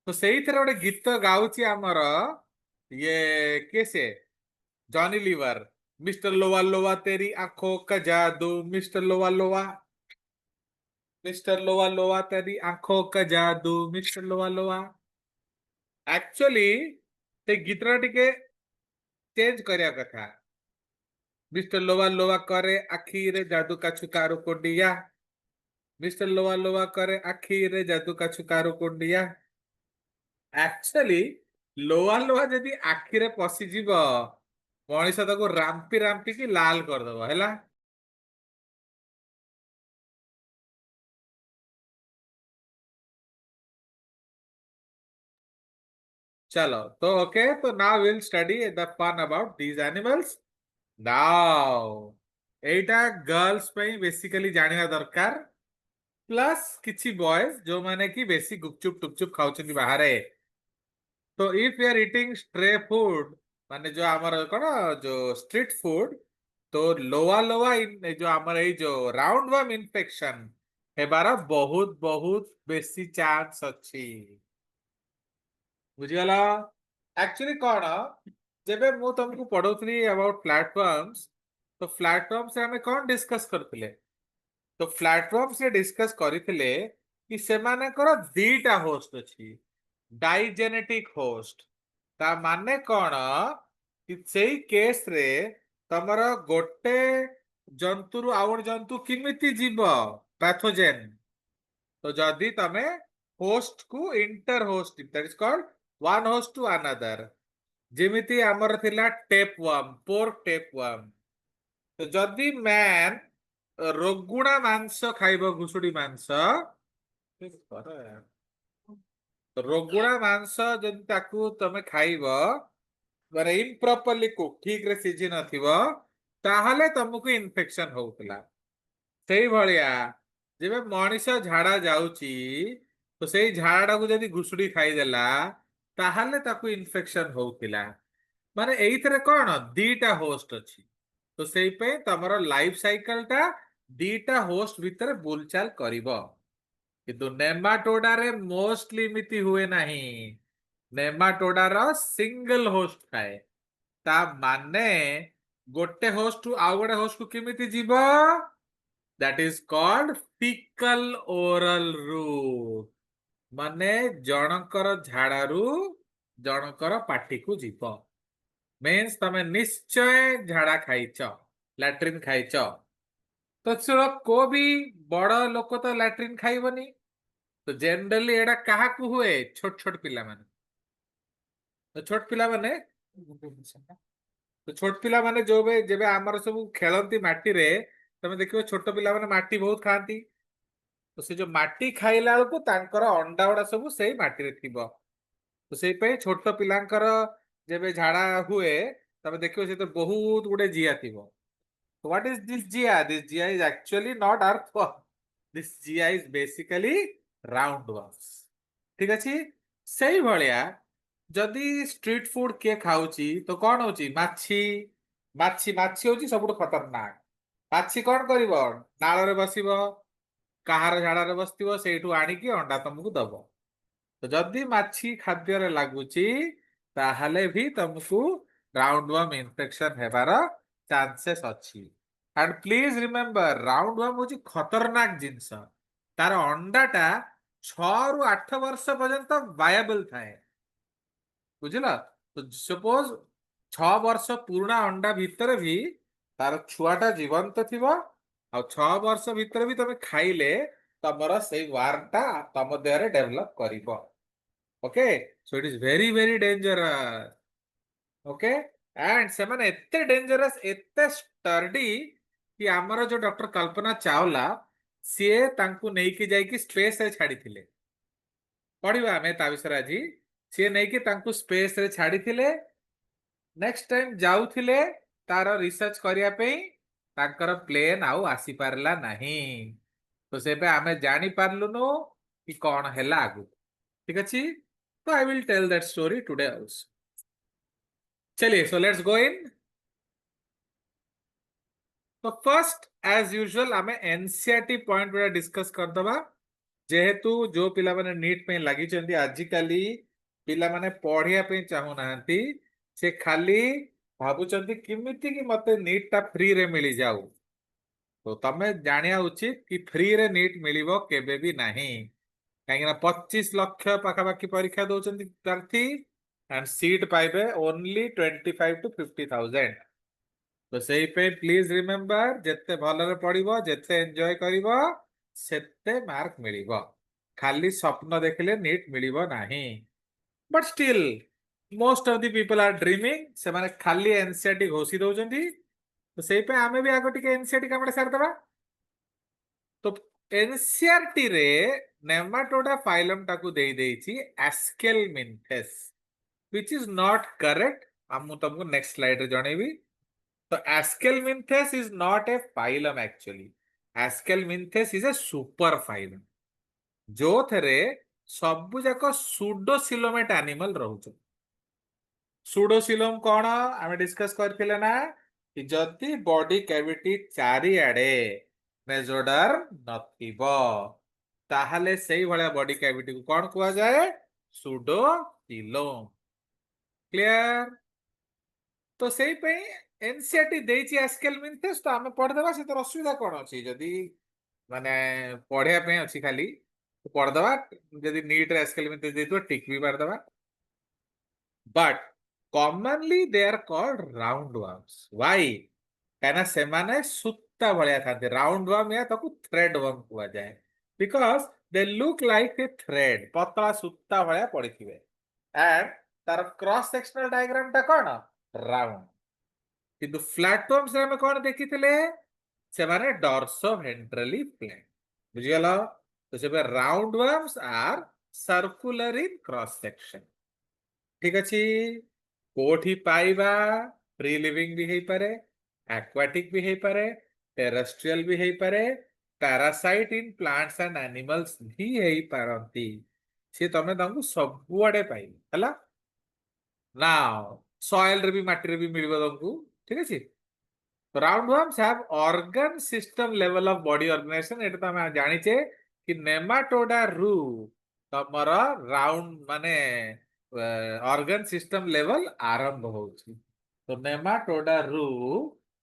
तो सेथरे गोटे गीत गाउची हमर ये कैसे जॉनी लीवर मिस्टर लोवा लोवा तेरी आंखों का जादू मिस्टर लोवा लोवा तेरी आंखों का जादू मिस्टर लोवा लोवा एक्चुअली ते गीतरा टिके चेंज करिया कथा मिस्टर लोवा लोवा करे आखी रे जादू का छुकारो कोडिया मिस्टर लोवा लोवा करे आखी रे जादू का छुकारो कोडिया एक्चुअली लोवा लोवा जदि आखी रे पसी जीव मनीष ताको राम्पी राम्पी की लाल कर दबो हैला चलो तो ओके तो now will study the fun about these animals now एटा गर्ल्स पे बेसिकली जानिया दरकार प्लस किछि बॉयज जो माने की बेसी गुपचुप टुपचुप खाउछन बाहरे तो if you are eating street food माने जो हमर कोन जो स्ट्रीट फूड तो लोवा लोवा इन जो हमर ए जो राउंड वर्म इन्फेक्शन हेबार बहुत बहुत बेसी चांस अछि बुझिगला एक्चुअली कौन जेबे मु तुमको पढ़ौथली अबाउट प्लेटफॉर्म्स तो प्लेटफॉर्म से हमें कौन डिस्कस करथिले तो प्लेटफॉर्म से डिस्कस करथिले कि सेमानकर दीटा होस्ट अछि डाइजेनेटिक होस्ट ता माने कोन कि सेही केस रे तमर गोटे जंतु रु आउर जंतु किमिति जीव पैथोजेन तो जदि तमे होस्ट को inter host that is called one host to another जेमिति हमर थिला tapeworm pork tapeworm तो जदि मैन रोगुणा मांस खाइब घुसुड़ी मांस रोगुणा मांस जदि ताकू तमे खाइब माने इम्प्रॉपरली कुक ठीक रे सिझी नथिबो ताहले तुमको इन्फेक्शन होउतला सेही भलिया जेबे मनीष झाड़ा जाउची तो सेही झाड़ा को जदि घुसुड़ी खाइदेला ताहले ताकू इन्फेक्शन होउतिला माने एइथरे कोन दीटा होस्ट अछि तो सेही पे तमरो लाइफ साइकिल टा दीटा होस्ट भितर बुलचाल करिवो किंतु नेमाटोडा रे मोस्टली इमिति हुए नाही नेमाटोडा रो सिंगल होस्ट थाए ता माने गोटे होस्ट टू आउ गोटे होस्ट को किमिति जीवो that is called faecal oral route माने जनकर झाड़ारू जनकर पाटी को जीव मीन्स तमे निश्चय झाड़ा खाइच लैट्रिन खाइच तो चलो को भी बड़ लोक तो लैट्रिन खाइबनी तो जनरली एडा कहा को हुए छोट छोट पिला माने तो छोट पिला माने तो छोट पिला माने जो बे जेबे हमर सब खेलंती माटी रे तमे देखिबो छोट पिला माने माटी बहुत खाती तो से जो माटी खाइला को तांकर अंडा उडा सब सेही माटी रे थिबो तो सेही पे छोट पिलांकर जेबे झाड़ा हुए तमे देखिबो से तो बहुत गुडे जिया थिबो So what is this GI? This GI is actually not earthworm. This GI is basically roundworms. ठीक अछि सही भलिया जदि स्ट्रीट फूड के खाउची तो कौन होची माछी माछी माछी होची सबुठ खतरनाक माछी कौन करिवो नाळ रे बसिबो काहार झाड़ा रे बसतिबो सेठू आनिकी अंडा तुमको दबो तो जदि माछी खाद्य रे लागुची ताहले भी तुमको राउंडवर्म इन्फेक्शन हेबार चांसेस अछि एंड प्लीज रिमेंबर राउंडवर्म होची खतरनाक जिंस तार अंडाटा 6 रु 8 वर्ष पर्यंत वायबल थाए बुझिला तो सपोज 6 वर्ष पुराना अंडा भितर भी तार छुआटा जीवंत थिबो आ 6 वर्ष भितर भी तमे खाइले तमर सेई वारटा तम देह रे डेवलप करिवो okay so it is very very dangerous okay and से माने एते डेंजरस एते स्टर्डी कि हमर जो डॉक्टर कल्पना चावला सीए तांकू नहीं कि जाई कि स्पेस रे छाड़ी थिले पढ़िबा हमें ता विषय आज सीए नहीं कि तांकू स्पेस रे छाड़ी थिले नेक्स्ट टाइम जाउथिले तार रिसर्च करिया पे तांकर प्लेन आउ आसी पारला नहीं तो सेबे हमें जानी पारलुनु कि कौन हैला आगु ठीक अछि तो I will tell that story today also चलिए सो लेट्स गो इन तो फर्स्ट एज यूजुअल आमे एनसीईआरटी पॉइंट गुडा डिस्कस कर दबा जेहेतु जो पिला माने नीट पे लागि चंदी आजिकली पिला माने पढ़िया पे चाहू नांती से खाली भाबुचंदी किमिति कि मते नीट ता फ्री रे मिली जाऊ तो तमे जानिया उचित कि फ्री रे नीट मिलिबो केबे भी नहीं काहेकि 25 लाख पाखापाखि परीक्षा दउचंदी प्रार्थी एंड सीट पाइबे ओनली 25 to 50,000 तो सेही पे प्लीज रिमेंबर जेते भलरे पढ़िबो जेते एन्जॉय करिवो सेते मार्क मिलिबो खाली स्वप्न देखले नीट मिलिबो नाही but still most of the people are dreaming से माने खाली एनसीईआरटी घोषि दउचंदी तो सेही पे आमे भी आगो टिके एनसीईआरटी कामडे सार दबा तो एनसीईआरटी रे नेमाटोडा फाइलम टाकू देई देइछि Aschelminthes which is not correct हम तुमको नेक्स्ट स्लाइड रे जणेबी तो Aschelminthes is not a phylum actually Aschelminthes is a super phylum जो थरे सब जाक सुडोसिलोमेट एनिमल रहउछ सुडोसिलोम कोन आमे डिस्कस करथिले ना कि जति बॉडी कैविटी चारि आडे मेजोडर नथिबो ताहले सेही भलिया बॉडी कैविटी को कोन कुआ जाए सुडोसिलोम क्लियर तो सेही पे एनसीईआरटी देइछि एस्केलमिन्थेस तो आमे पढ़ देबा से तो असुविधा कोन अछि जदी माने पढ़िया पे अच्छी खाली पढ़दवा जदि नीट रे एसकेल में देतो टिक भी मार दवा but commonly they are called roundworms why कहना से माने सुत्ता भलिया खाते राउंड वर्म या ताकू थ्रेड वर्म कुआ जाए because they look like a thread पतला सुत्ता भलिया पड़िथिबे एंड तार क्रॉस सेक्शनल डायग्राम टा कोन राउंड किंतु फ्लैटवर्म्स रे हम कोन देखिथिले से माने डॉर्सो वेंट्रली फ्लैट बुझियलो तो से roundworms are circular in cross section ठीक अछि कोठी पाइबा फ्री लिविंग भी हेई पारे एक्वाटिक भी हेई पारे टेरेस्ट्रियल भी हेई पारे parasite in plants and animals भी हेई पारंती से तमे तांकु सबुआडे पाइबे हला नाउ सॉइल रे भी माटी रे भी मिलबो तांकु ठीक अछि roundworms have organ system level of body organisation एटा तो हम जानिचे कि नेमाटोडा रू तमर राउंड माने ऑर्गन सिस्टम लेवल आरंभ होउची तो नेमाटोडा रू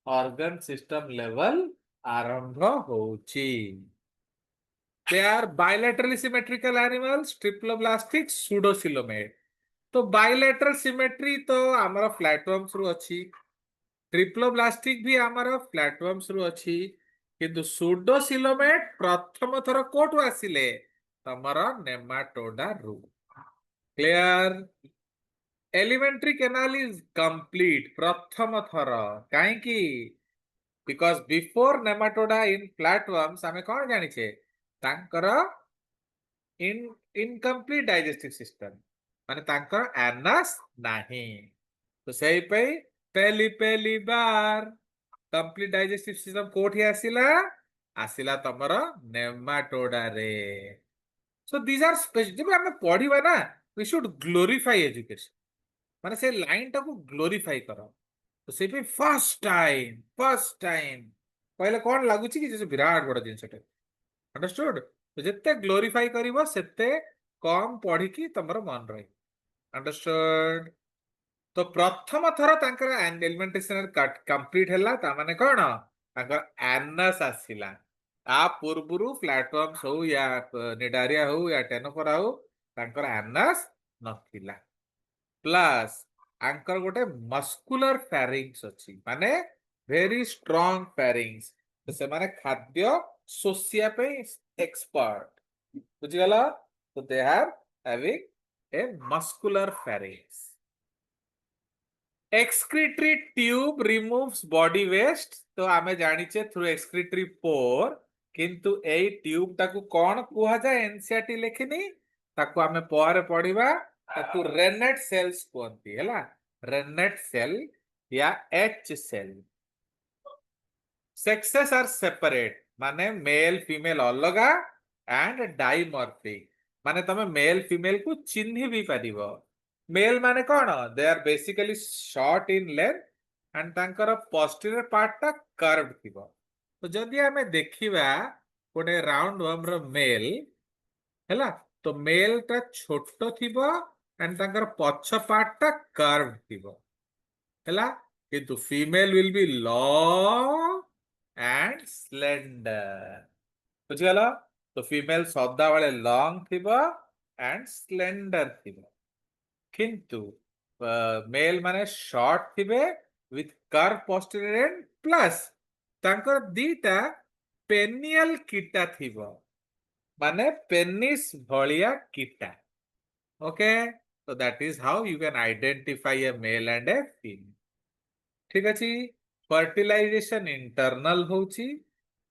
ऑर्गन सिस्टम लेवल आरंभ होउची they are bilaterally symmetrical animals triploblastic pseudocoelomate तो बायलैटरल सिमेट्री तो हमर फ्लैटवर्म्स रु अछि ट्रिप्लोब्लास्टिक भी आमर फ्लैटवर्म्स रु अछि किंतु सूडोसिलोमेट प्रथम थर कोठु आसिले तमर नेमाटोडा रु clear alimentary canal is complete प्रथम थर काहे की because before Nematoda in flatworms हमें कौन जानिछे तांकर इन इनकम्प्लीट डाइजेस्टिव सिस्टम माने तांकर एनस नाही तो सही पे पहली पहली बार कंप्लीट डाइजेस्टिव सिस्टम कोठी आसिला आसिला तमर नेमाटोडा रे सो दीज आर जब हम पढ़िबा ना वी शुड ग्लोरीफाई एजुकेशन माने से लाइन टाको ग्लोरीफाई करो तो से पे फर्स्ट टाइम पहले कौन लागुची कि जैसे विराट बड़ जिनसटे अंडरस्टूड तो जिते ग्लोरीफाई करिवो सेते कम पढ़ी की तमर मन रही अंडरस्टूड तो प्रथम थर तांकर एलिमेंटेशन कंप्लीट हैला ता माने कोन तांकर एनस आसिला आ पूर्वरु प्लेटफॉर्म्स हो या निडारिया हो या टेनोफोरा हो तांकर एनस नथिला प्लस आंकर गोटे मस्कुलर फेरिंग्स अछि माने वेरी स्ट्रांग फेरिंग्स तो से माने खाद्य सोसिया पे एक्सपर्ट बुझि गला तो they have having a muscular pharynx excretory tube removes body waste तो आमे जानिचे थ्रू एक्सक्रीटरी पोर किंतु एई ट्यूब ताकू कोन कुहा जाय एनसीईआरटी लेखिनी ताकू आमे पर पढिबा ताकू रेनेट सेल्स कोंती हैला रेनेट सेल या H cell sexes are separate माने मेल फीमेल अलगा एंड डाइमॉर्फिक माने तमे मेल फीमेल को चिन्हि भी पारिबो मेल माने कोन they are basically short in length and तांकर पोस्टीरियर पार्ट ता कर्व थिबो तो जदि हमें देखिबा गोटे राउंड वर्म रो मेल हैला तो मेल ता छोटो थिबो एंड तांकर पछ पार्ट ता कर्व थिबो हैला किंतु female will be long and slender बुझिगला तो फीमेल सदा वाले लॉन्ग थिबो एंड स्लेंडर थिबो किंतु मेल माने शॉर्ट थिबे with curve posterior end plus तांकर दीटा पेनियल कीटा थिबो माने पेनिस भलिया कीटा okay so that is how you can identify a male and a female ठीक अछि फर्टिलाइजेशन इंटरनल होउची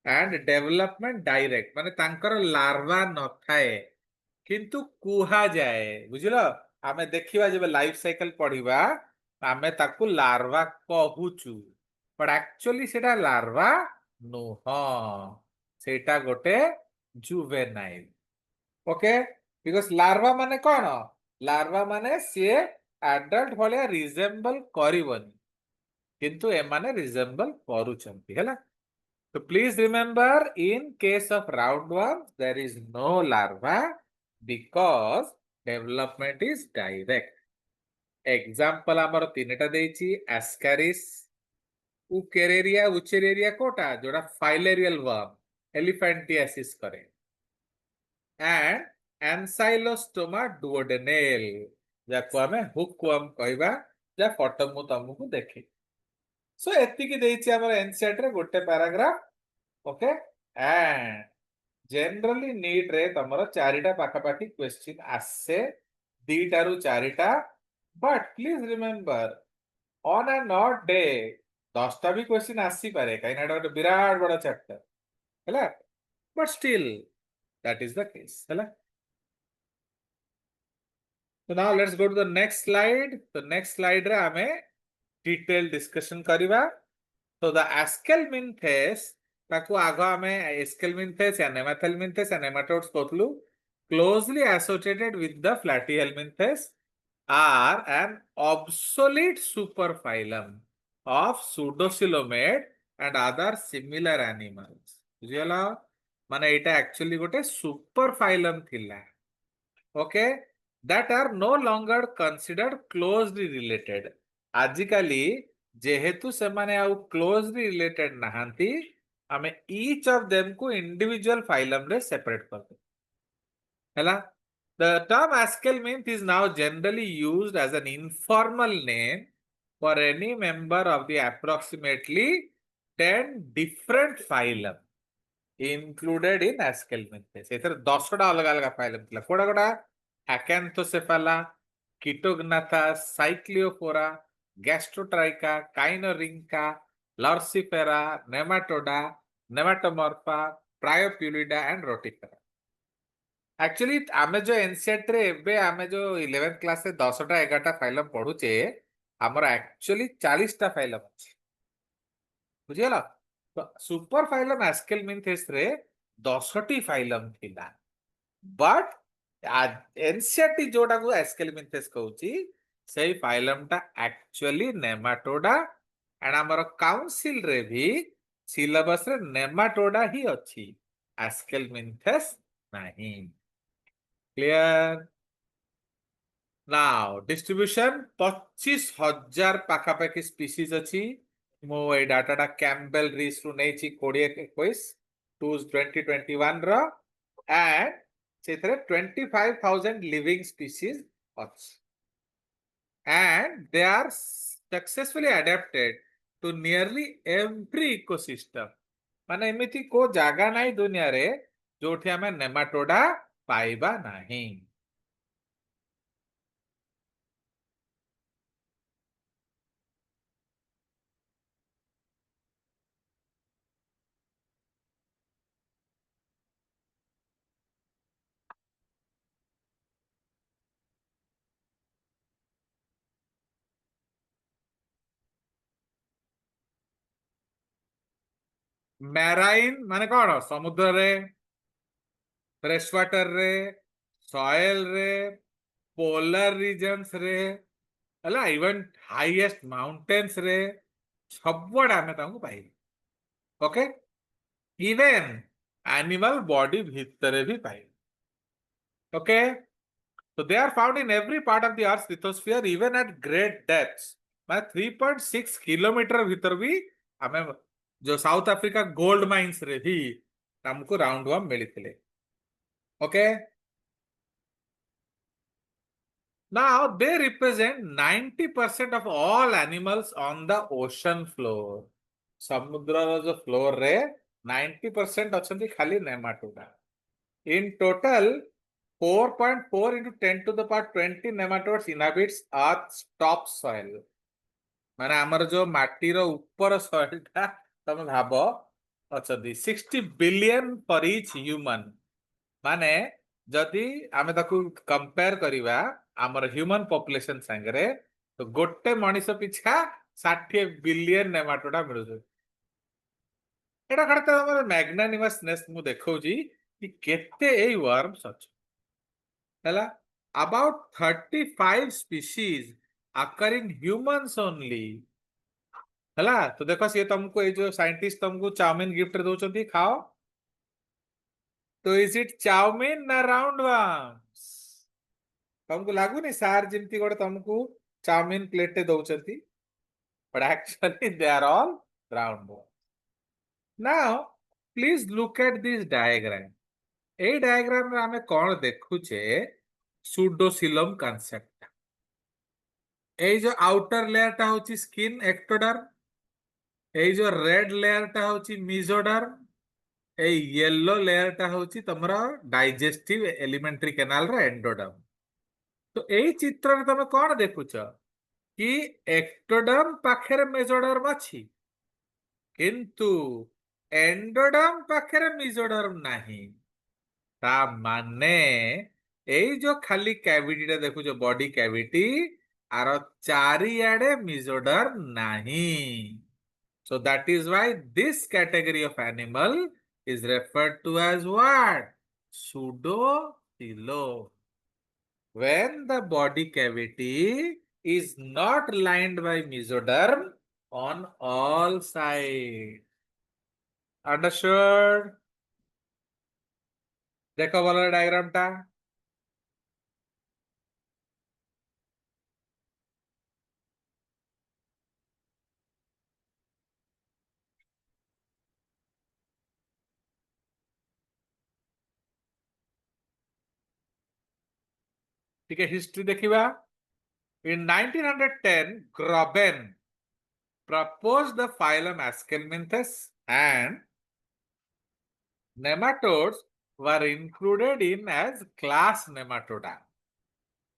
एंड डेवलपमेंट डायरेक्ट माने तांकर लार्वा न थाए किंतु कुहा जाए बुझिलो आमे देखिबा जेबे लाइफ साइकिल पढिबा आमे ताकू लार्वा कहूचु बट एक्चुअली सेटा लार्वा नुह सेटा गोटे जुवेनाइल ओके बिकॉज लार्वा माने कोन लार्वा माने से एडल्ट भलिया रिजेंबल करिवनी किंतु ए माने रिजेंबल करूचंती हैला तो please remember in case of roundworm there is no larva because development is direct example हमर तीनटा देइची एस्कारिस उकेरेरिया उचेरेरिया कोटा जोड़ा फाइलेरियल वर्म एलिफेंटियासिस करे एंड एनसाइलोस्टोमा डुओडेनेल जाको आमे हुकवर्म कहबा जा फोटो मु तुमको देखि सो एतिकी देइछि हमर एनसीईआरटी रे गोटे paragraph okay and generally NEET रे तमरो चारिटा पाखापाखी क्वेश्चन आसे दीटा रु चारिटा but please remember on and not डे 10टा भी क्वेश्चन आसी पारे कहीं ना गोटे विराट बड़ा चैप्टर हैला but still that is the case हैला so now let's go to the next slide the next slide रे हमें डिटेल डिस्कशन करिवा so the askelminthes ताकू आगो हमें askelminthes या nemathelminthes या nematodes कहतलु closely associated with the platyhelminthes are an obsolete superphylum of pseudocoelomate and other similar animals बुझियला माने एटा actually गोटे सुपर फाइलम थिला okay that are no longer considered closely related आजिकाली जेहेतु सेमाने आउ क्लोजली रिलेटेड नहांती हमें each of them को individual phylum रे separate कर दे हैला the term askelminth is now generally used as an informal name for any member of the approximately 10 different phylum included in askelminthes एथर 10टा अलग अलग phylum थिला कोडा कोडा Acanthocephala, Chytognatha, Cycliophora, Gastrotricha, Chinorhyncha, Lorcifera, Nematoda, Nematomorpha, Priopulida and Rotifera. Actually आमे जो NCERT रे एबे आमे जो 11th क्लास रे 10टा 11टा फाइलम पढुचे हमर एक्चुअली 40टा फाइलम अछि बुझियला तो सुपर फाइलम एस्केलमिन्थेस रे 10टी फाइलम थिला बट एनसीईआरटी जोटा को एस्केलमिन्थेस कहउची सेही फाइलम टा एक्चुअली नेमाटोडा एंड हमर काउंसिल रे भी सिलेबस रे नेमाटोडा ही अछि एस्केलमिन्थेस नहीं क्लियर नाउ डिस्ट्रीब्यूशन 25,000 पाखापाखी स्पीसीज अछि मो ए डाटाटा कैम्पबेल रिस रु नै छी 2021 टू 2021 रो एंड सेथरे 25,000 लिविंग स्पीसीज अछि and they are successfully adapted to nearly every ecosystem माने एमिति को जागा नाही दुनिया रे जोठी हमें नेमाटोडा पाइबा नाही मैराइन माने कौन समुद्र रे फ्रेश वाटर रे सॉइल रे पोलर रीजन्स रे हला इवन हाईएस्ट माउंटेन्स रे सबड़ा हमें तांको पाई ओके इवन एनिमल बॉडी भीतर भी पाई okay so they are found in every part of the earth's lithosphere even at great depths माने 3.6 किलोमीटर भीतर भी हमें जो साउथ अफ्रीका गोल्ड माइंस रे भी हमको राउंड वर्म मिलथिले okay now they represent 90% of all animals on the ocean floor समुद्र रो जो फ्लोर रे 90% अछंती खाली Nematoda in total 4.4 into 10 to the power 20 nematodes inhabits earth's top soil माने हमर जो माटी रो ऊपर सॉइल ता तमे भाबो अछंती 60 बिलियन फॉर ईच ह्यूमन माने जदि आमे ताकू कंपेयर करिवा हमर ह्यूमन पॉपुलेशन संगरे तो गोटे मनीष पिछा 60 बिलियन नेमाटोडा मिलु एटा करते हमर मैग्नानिमसनेस मु देखौजी कि केते एई वर्म्स अछि हला about 35 species occur in humans only हला तो देखो से तुमको ए जो साइंटिस्ट तुमको चाउमीन गिफ्ट दउचंती खाओ तो इज इट चाउमीन ना राउंड वर्म्स तुमको लागु नहीं सार जिमती गोटे तुमको चाउमीन प्लेट दउचंती but actually they are all roundworms now Please look at this diagram. এই ডায়াগ্রাম রে আমি কোন দেখুছে সুডোসিলম কনসেপ্ট। এই যে আউটার লেয়ারটা হচ্ছে স্কিন এক্টোডার্ম, এই যে রেড লেয়ারটা হচ্ছে মিজোডার্ম, এই ইয়েলো লেয়ারটা হচ্ছে তোমরা ডাইজেস্টিভ এলিমেন্টারি ক্যানাল র এন্ডোডার্ম। তো এই চিত্ରରେ তুমি কোন দেখুছ কি এক্টোডার্ম পাখেরে মেজোডার্ম আছে, কিন্তু এন্ডোডার্ম পাখেরে মিজোডার্ম ନାହିଁ। তা মানে এই যে খালি ক্যাভিটিটা দেখুছ বডি ক্যাভিটি আর চারিআডে মিজোডার্ম ନାହିଁ। So that is why this category of animal is referred to as what? Pseudocoelom. When the body cavity is not lined by mesoderm on all sides. Understood? देखो बोलो डायग्रामটা। ठीक है, हिस्ट्री देखिबा। In 1910, Groben proposed the phylum Aschelminthes and nematodes were included in as class Nematoda.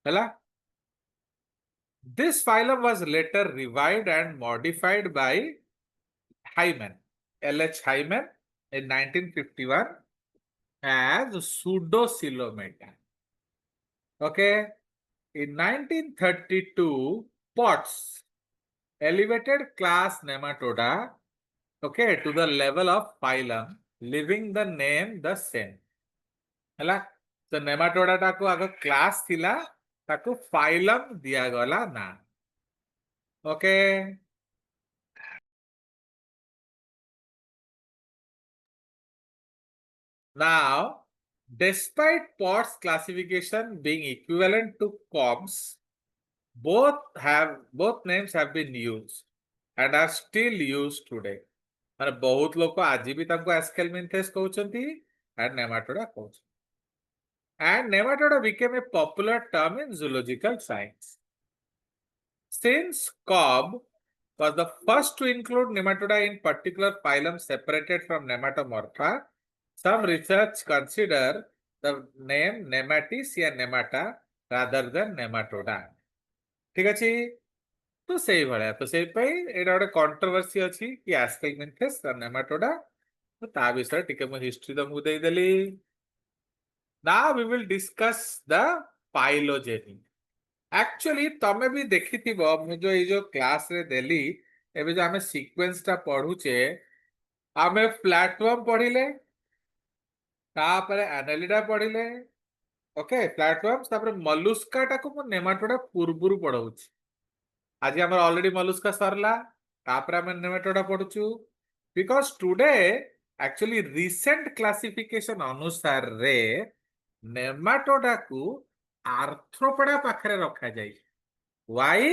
Hello? This phylum was later revived and modified by Hyman, L.H. Hyman in 1951 as Pseudocoelomata. Okay. In 1932, Potts elevated class Nematoda, okay, to the level of phylum, leaving the name the same. ହେଲା ତ ନେମାଟୋଡା ଟାକୁ ଆଗ class ଥିଲା, ତାକୁ ଫାଇଲମ ଦିଆଗଲା ନା। Okay, now despite Potts classification being equivalent to Cobb's, both names have been used and are still used today. ମାନେ ବହୁତ ଲୋକ ଆଜି ବି ତାଙ୍କୁ ଆସ୍କେଲମିନ୍ଥେସ୍ କହୁଛନ୍ତି and ନେମାଟୋଡା କହୁଛନ୍ତି। And nematoda became a popular term in zoological science. Since Cobb was the first to include nematoda in particular phylum separated from nematomorpha, some research consider the name nematis या nemata rather than nematoda. ठीक ଅଛି, तो ସେଇ ଭଳିଆ ତ ସେଇ ପାଇଁ ଏଇଟା ଗୋଟେ କଣ୍ଟ୍ରୋଭର୍ସି ଅଛି କି ଆସ୍କେଲମିନ୍ଥେସ୍ ଆଉ ନେମାଟୋଡା। ତ ତା ବିଷୟରେ ଟିକେ ମୁଁ ହିଷ୍ଟ୍ରି ତମକୁ ଦେଇଦେଲି। Now we will discuss the phylogeny. Actually तमे भी देखिथिबो मु जो ए जो क्लास रे देली एबे जो हमें सीक्वेंस टा पढुचे, हमें प्लेटफॉर्म पढिले, तापर एनालिडा पढिले, ओके प्लेटफॉर्म, तापर मलुस्का टाको मु नेमाटोडा पूर्वरु पढौछि। आज हमर ऑलरेडी मलुस्का सरला, तापर हम नेमाटोडा पढुछु because today actually recent classification अनुसार रे नेमाटोडा को आर्थ्रोपोडा पाखरे रखा जाय। Why?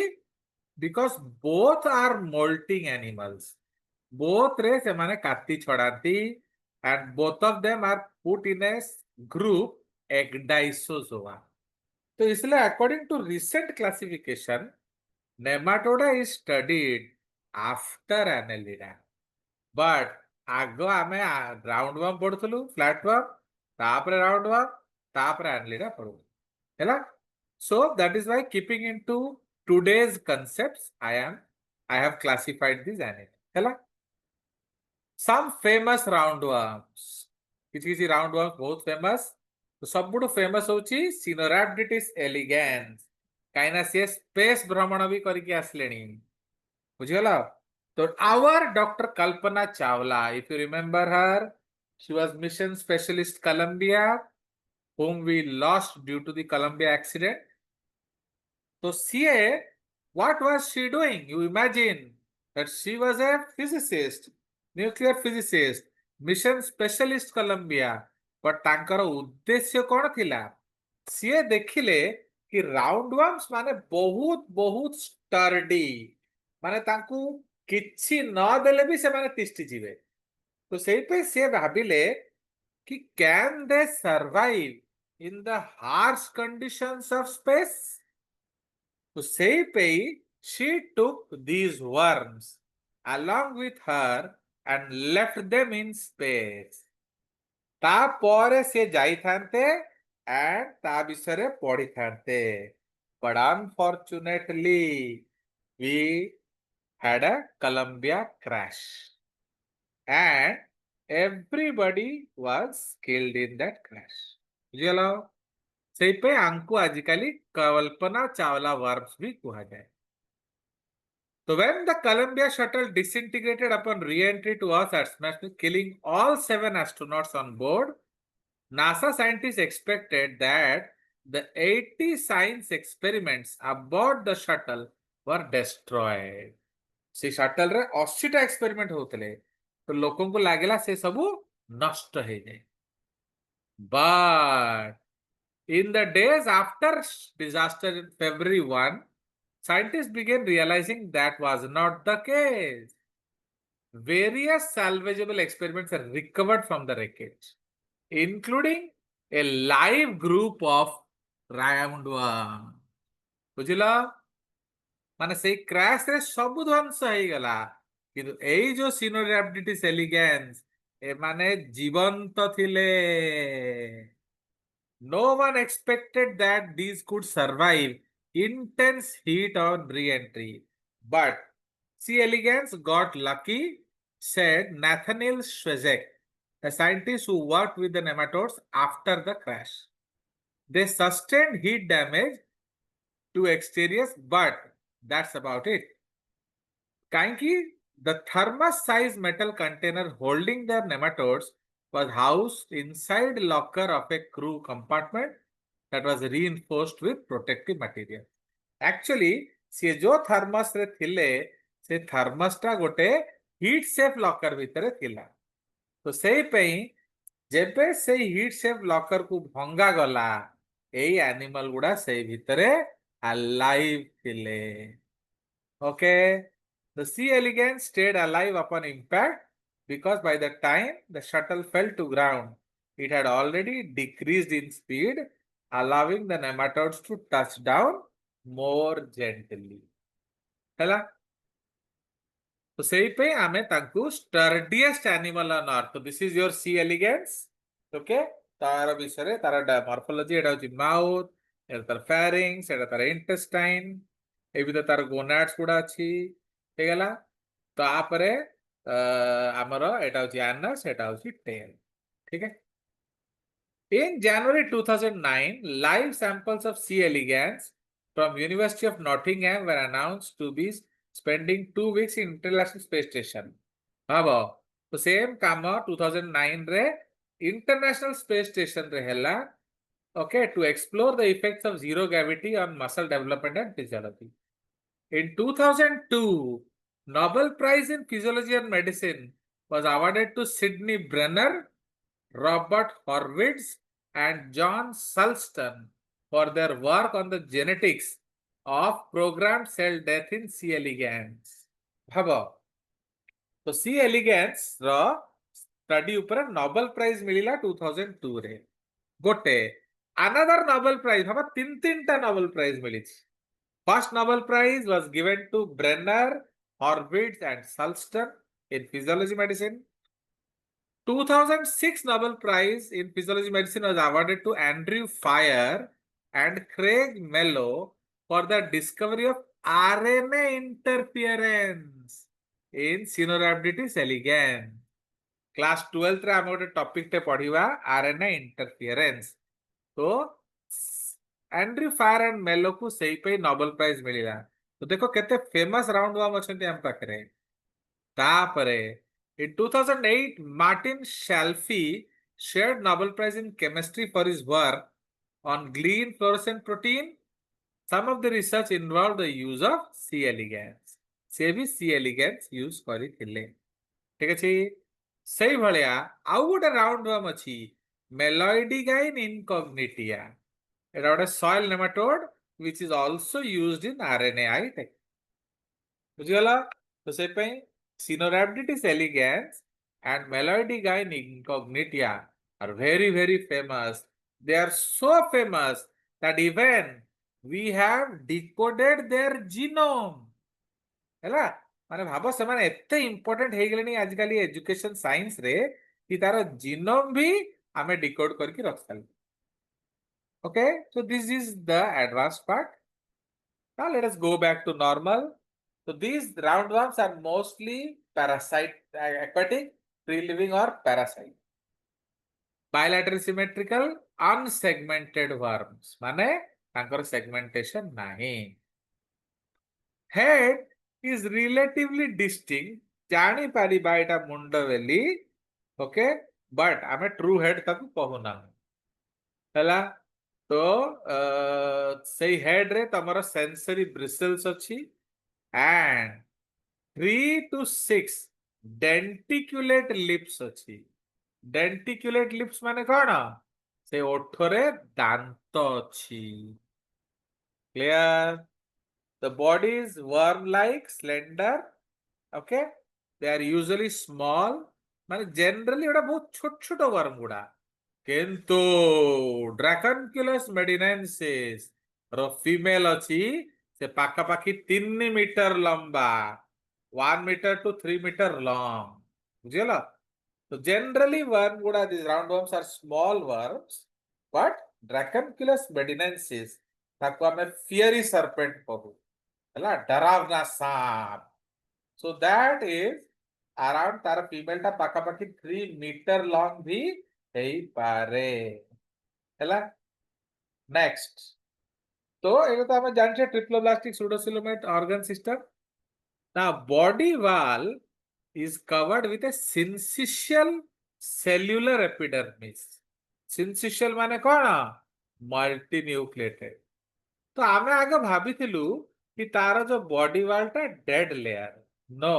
Because both are moulting animals, both रे से माने काटी छड़ाती and both of them are put in a group Ecdysozoa. तो इसलिए according to recent classification Nematoda is studied after Annelida, but आगो आमे राउंड वर्म पढुथलु, फ्लैट वर्म, तापर राउंड वर्म, तापर एनालिडा पढु हैला। So that is why keeping into today's concepts I have classified these animals हैला। some famous roundworms, किसी roundworms बहुत famous, तो सबुठु फेमस होची सिनोरैप्टिटिस एलिगेंस, काइना से स्पेस भ्रमण भी करके आसलेनी, बुझिगला। तो our Dr. Kalpana Chawla, if you remember her, she was mission specialist Columbia, whom we lost due to the Columbia accident. So CA, what was she doing? You imagine that she was a physicist, nuclear physicist, mission specialist Columbia, but तांकर उद्देश्य कौन थिला? CA देखिले कि राउंडवर्म्स माने बहुत बहुत sturdy, माने तांकू किछि न देले भी से माने तिष्टि जिवे। तो से से भाविले कि can they survive in the harsh conditions of space? तो she took these worms along with her and left them in space. तापर से जाइथान्ते and ता विषय पढ़िथान्ते. But unfortunately, we had a Columbia crash and everybody was killed in that crash. बुझिगल से आंकु आजिकाली Kalpana Chawla worms भी कहा जाए. So when the Columbia shuttle disintegrated upon re-entry to Earth at smash, killing all 7 astronauts on board, NASA scientists expected that the 80 science experiments aboard the shuttle were destroyed. से shuttle रे 80 टा experiment होतले तो लोगों को लागेला से सबू नष्ट हो जाए. But in the days after disaster in February 1, scientists began realizing that was not the case. Various salvageable experiments are recovered from the wreckage, including a live group of roundworm. बुझिल माने से क्रैश रे सब ध्वंस हो गला किंतु एई जो सिनोरैप्टिस elegance ए माने जीवंत थिले. No one expected that these could survive intense heat on re-entry. But C. elegans got lucky, said Nathaniel Schwezek, a scientist who worked with the nematodes after the crash. They sustained heat damage to exteriors, but that's about it. Kainki, the thermos-sized metal container holding the nematodes was housed inside locker of a crew compartment that was reinforced with protective material. Actually, से जो thermos रे थिले से थर्मसटा गोटे heat safe locker भितरे थिला. तो सेई पई जेबे से हीट सेफ लॉकर को भंगा गला एई एनिमल गुडा सेई भितरे अलाइव थिले. Okay, the C. elegans stayed alive upon impact because by the time the shuttle fell to ground, it had already decreased in speed, allowing the nematodes to touch down more gently. ହେଲା तो सेई पे आमे तांकु स्टर्डिएस्ट animal on earth. तो this is your C elegans. Okay तार विषय तार morphology एटा होची माउथ, एटा तार फेरिंग्स, एटा तार इंटेस्टाइन, ए भी तार गोनाड्स गुडा अछि हे गला. तापरे हमर एटा होची एनस, एटा होची टेल. ठीक है. In January 2009, live samples of C. elegans from University of Nottingham were announced to be spending 2 weeks in International Space Station. भाबो तो सेम काम 2009 रे International Space Station रे हैला. Okay, to explore the effects of zero gravity on muscle development and physiology. In 2002, Nobel Prize in Physiology and Medicine was awarded to Sidney Brenner, Robert Horwitz, and John Sulston for their work on the genetics of programmed cell death in C. elegans. भाबो तो C. elegans रो study ऊपर Nobel prize मिलिला 2002 रे. गोटे another Nobel prize Bhabha तीन टा Nobel prize milli. First Nobel Prize was given to Brenner, Horwitz, and Sulston in Physiology Medicine. 2006 Nobel Prize in Physiology Medicine was awarded to Andrew Fire and Craig Mello for the discovery of RNA interference in Sinorhabditis elegans. Class 12th रे हम गोटे topic टे पढ़िबा RNA interference. तो Andrew fire and मेलो को सही पे Nobel prize मिलिला. तो देखो केते फेमस राउंड वाम अछंती हम पाखरे. तापरे in 2008 Martin Shalfie shared Nobel Prize in Chemistry for his work on green fluorescent protein. Some of the research involved the use of C. elegans. से भी C. elegans यूज करी थिले. ठीक अछि. सही भलिया आउ गोटे राउंड वाम अछि मेलोइडिगाइन इनकॉग्निटिया. It is a soil nematode which is also used in RNAi tech. बुझिगला तो से पे Sinorhabditis elegans and Meloidiga incognita are very, very famous. They are so famous that even we have decoded their genome. ହେଲା ମାନେ ଭାବ ସେମାନେ ଏତେ important ହେଇଗଲେଣି ଆଜିକାଲି ଏଜୁକେସନ ସାଇନ୍ସ ରେ କି ତାର ଜିନୋମ ବି ଆମେ ଡିକୋଡ କରିକି ରଖିସାରିଲୁ. Okay, so this is the advanced part. Now let us go back to normal. So these roundworms are mostly parasite, aquatic, free living or parasite. Bilateral symmetrical unsegmented worms माने तांकर segmentation नहीं. Head is relatively distinct. जानी Paribas एटा मुंड बेली. Okay but आमे true head ताकू कहूना हैला. तो सही हेड रे तमरा सेंसरी ब्रिसल्स अछि एंड 3 to 6 डेंटिकुलेट लिप्स अछि. डेंटिकुलेट लिप्स माने कौन से ओठरे दांत अछि. Clear. The body is worm like, slender. Okay, they are usually small. माने generally एटा बहुत छोट छोट वर्म गुडा. किंतु ड्रैकनक्युलस मेडिनेंसिस रो फीमेल अछि से पाका पाखी 3 मीटर लंबा, 1 meter to 3 meter long. बुझियला. So generally worm guda, these roundworms are small worms, but Dracunculus medinensis ताको हमें fiery serpent कहू हैला डरावना सांप. So that is around तार फीमेल टा पाका पाखी 3 meter long भी हेई पारे हैला. नेक्स्ट तो एगो तो हमें जानछे triploblastic pseudocoelomate organ system. Now body wall is covered with a syncytial cellular epidermis. Syncytial माने कौन मल्टीन्यूक्लिएटेड. तो आमे आगे भाबिथिलु कि तार जो बॉडी वाल टा डेड लेयर नो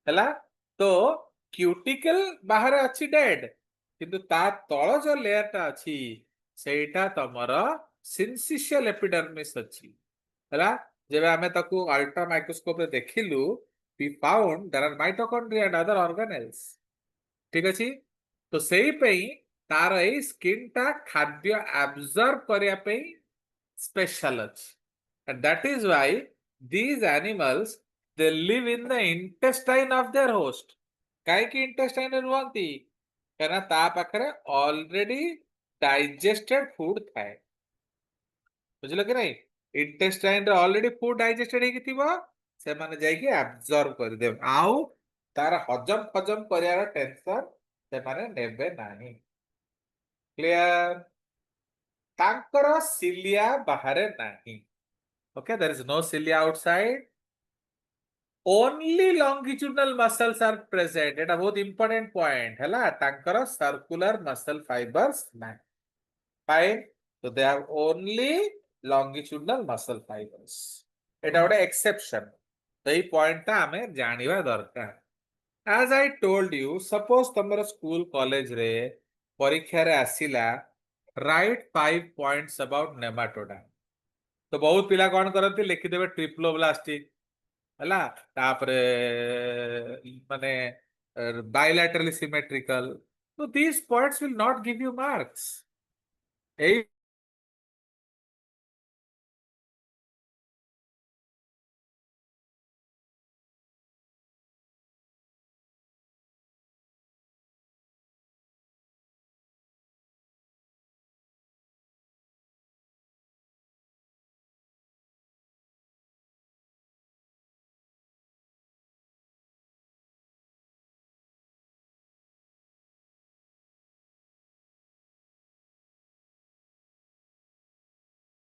हैला. तो क्यूटिकल बाहर अछि डेड किंतु ता तळ जो लेयर टा अछि सेटा तमर सिनसिशियल एपिडर्मिस अछि हैला. जेबे आमे ताकू अल्ट्रा माइक्रोस्कोप रे देखिलु we found there are mitochondria and other organelles. ठीक अछि. तो सेही पई तार ए स्किन टा खाद्य एब्जॉर्ब करिया पई स्पेशल अछि. And that is why these animals they live in the intestine of their host. काहे कि intestine रे रुहंती काना ता पाखरे ऑलरेडी डाइजेस्टेड फूड थाए. बुझलो कि नहीं. इंटेस्टाइन रे ऑलरेडी फूड डाइजेस्टेड हेकी थिबो से माने जाई कि एब्जॉर्ब कर देब आउ तार हजम हजम करियार टेंशन से माने नेबे नाही. क्लियर. तांकर सिलिया बाहरे नाही. Okay, there is no cilia outside. Only longitudinal muscles are present. Eta बहुत important point हैला. तांकर circular muscle fibers नाही. Fine. So they have only longitudinal muscle fibers. एटा गोटे exception. तो ये point ता हमें जानिबा दरकार. As I told you, suppose तमर स्कूल कॉलेज रे परीक्षा रे आसिला write 5 points about nematoda. तो बहुत पिला कौन करती लिखिदेवे ट्रिप्लोब्लास्टिक हैला तापरे माने bilaterally symmetrical. So these points will not give you marks.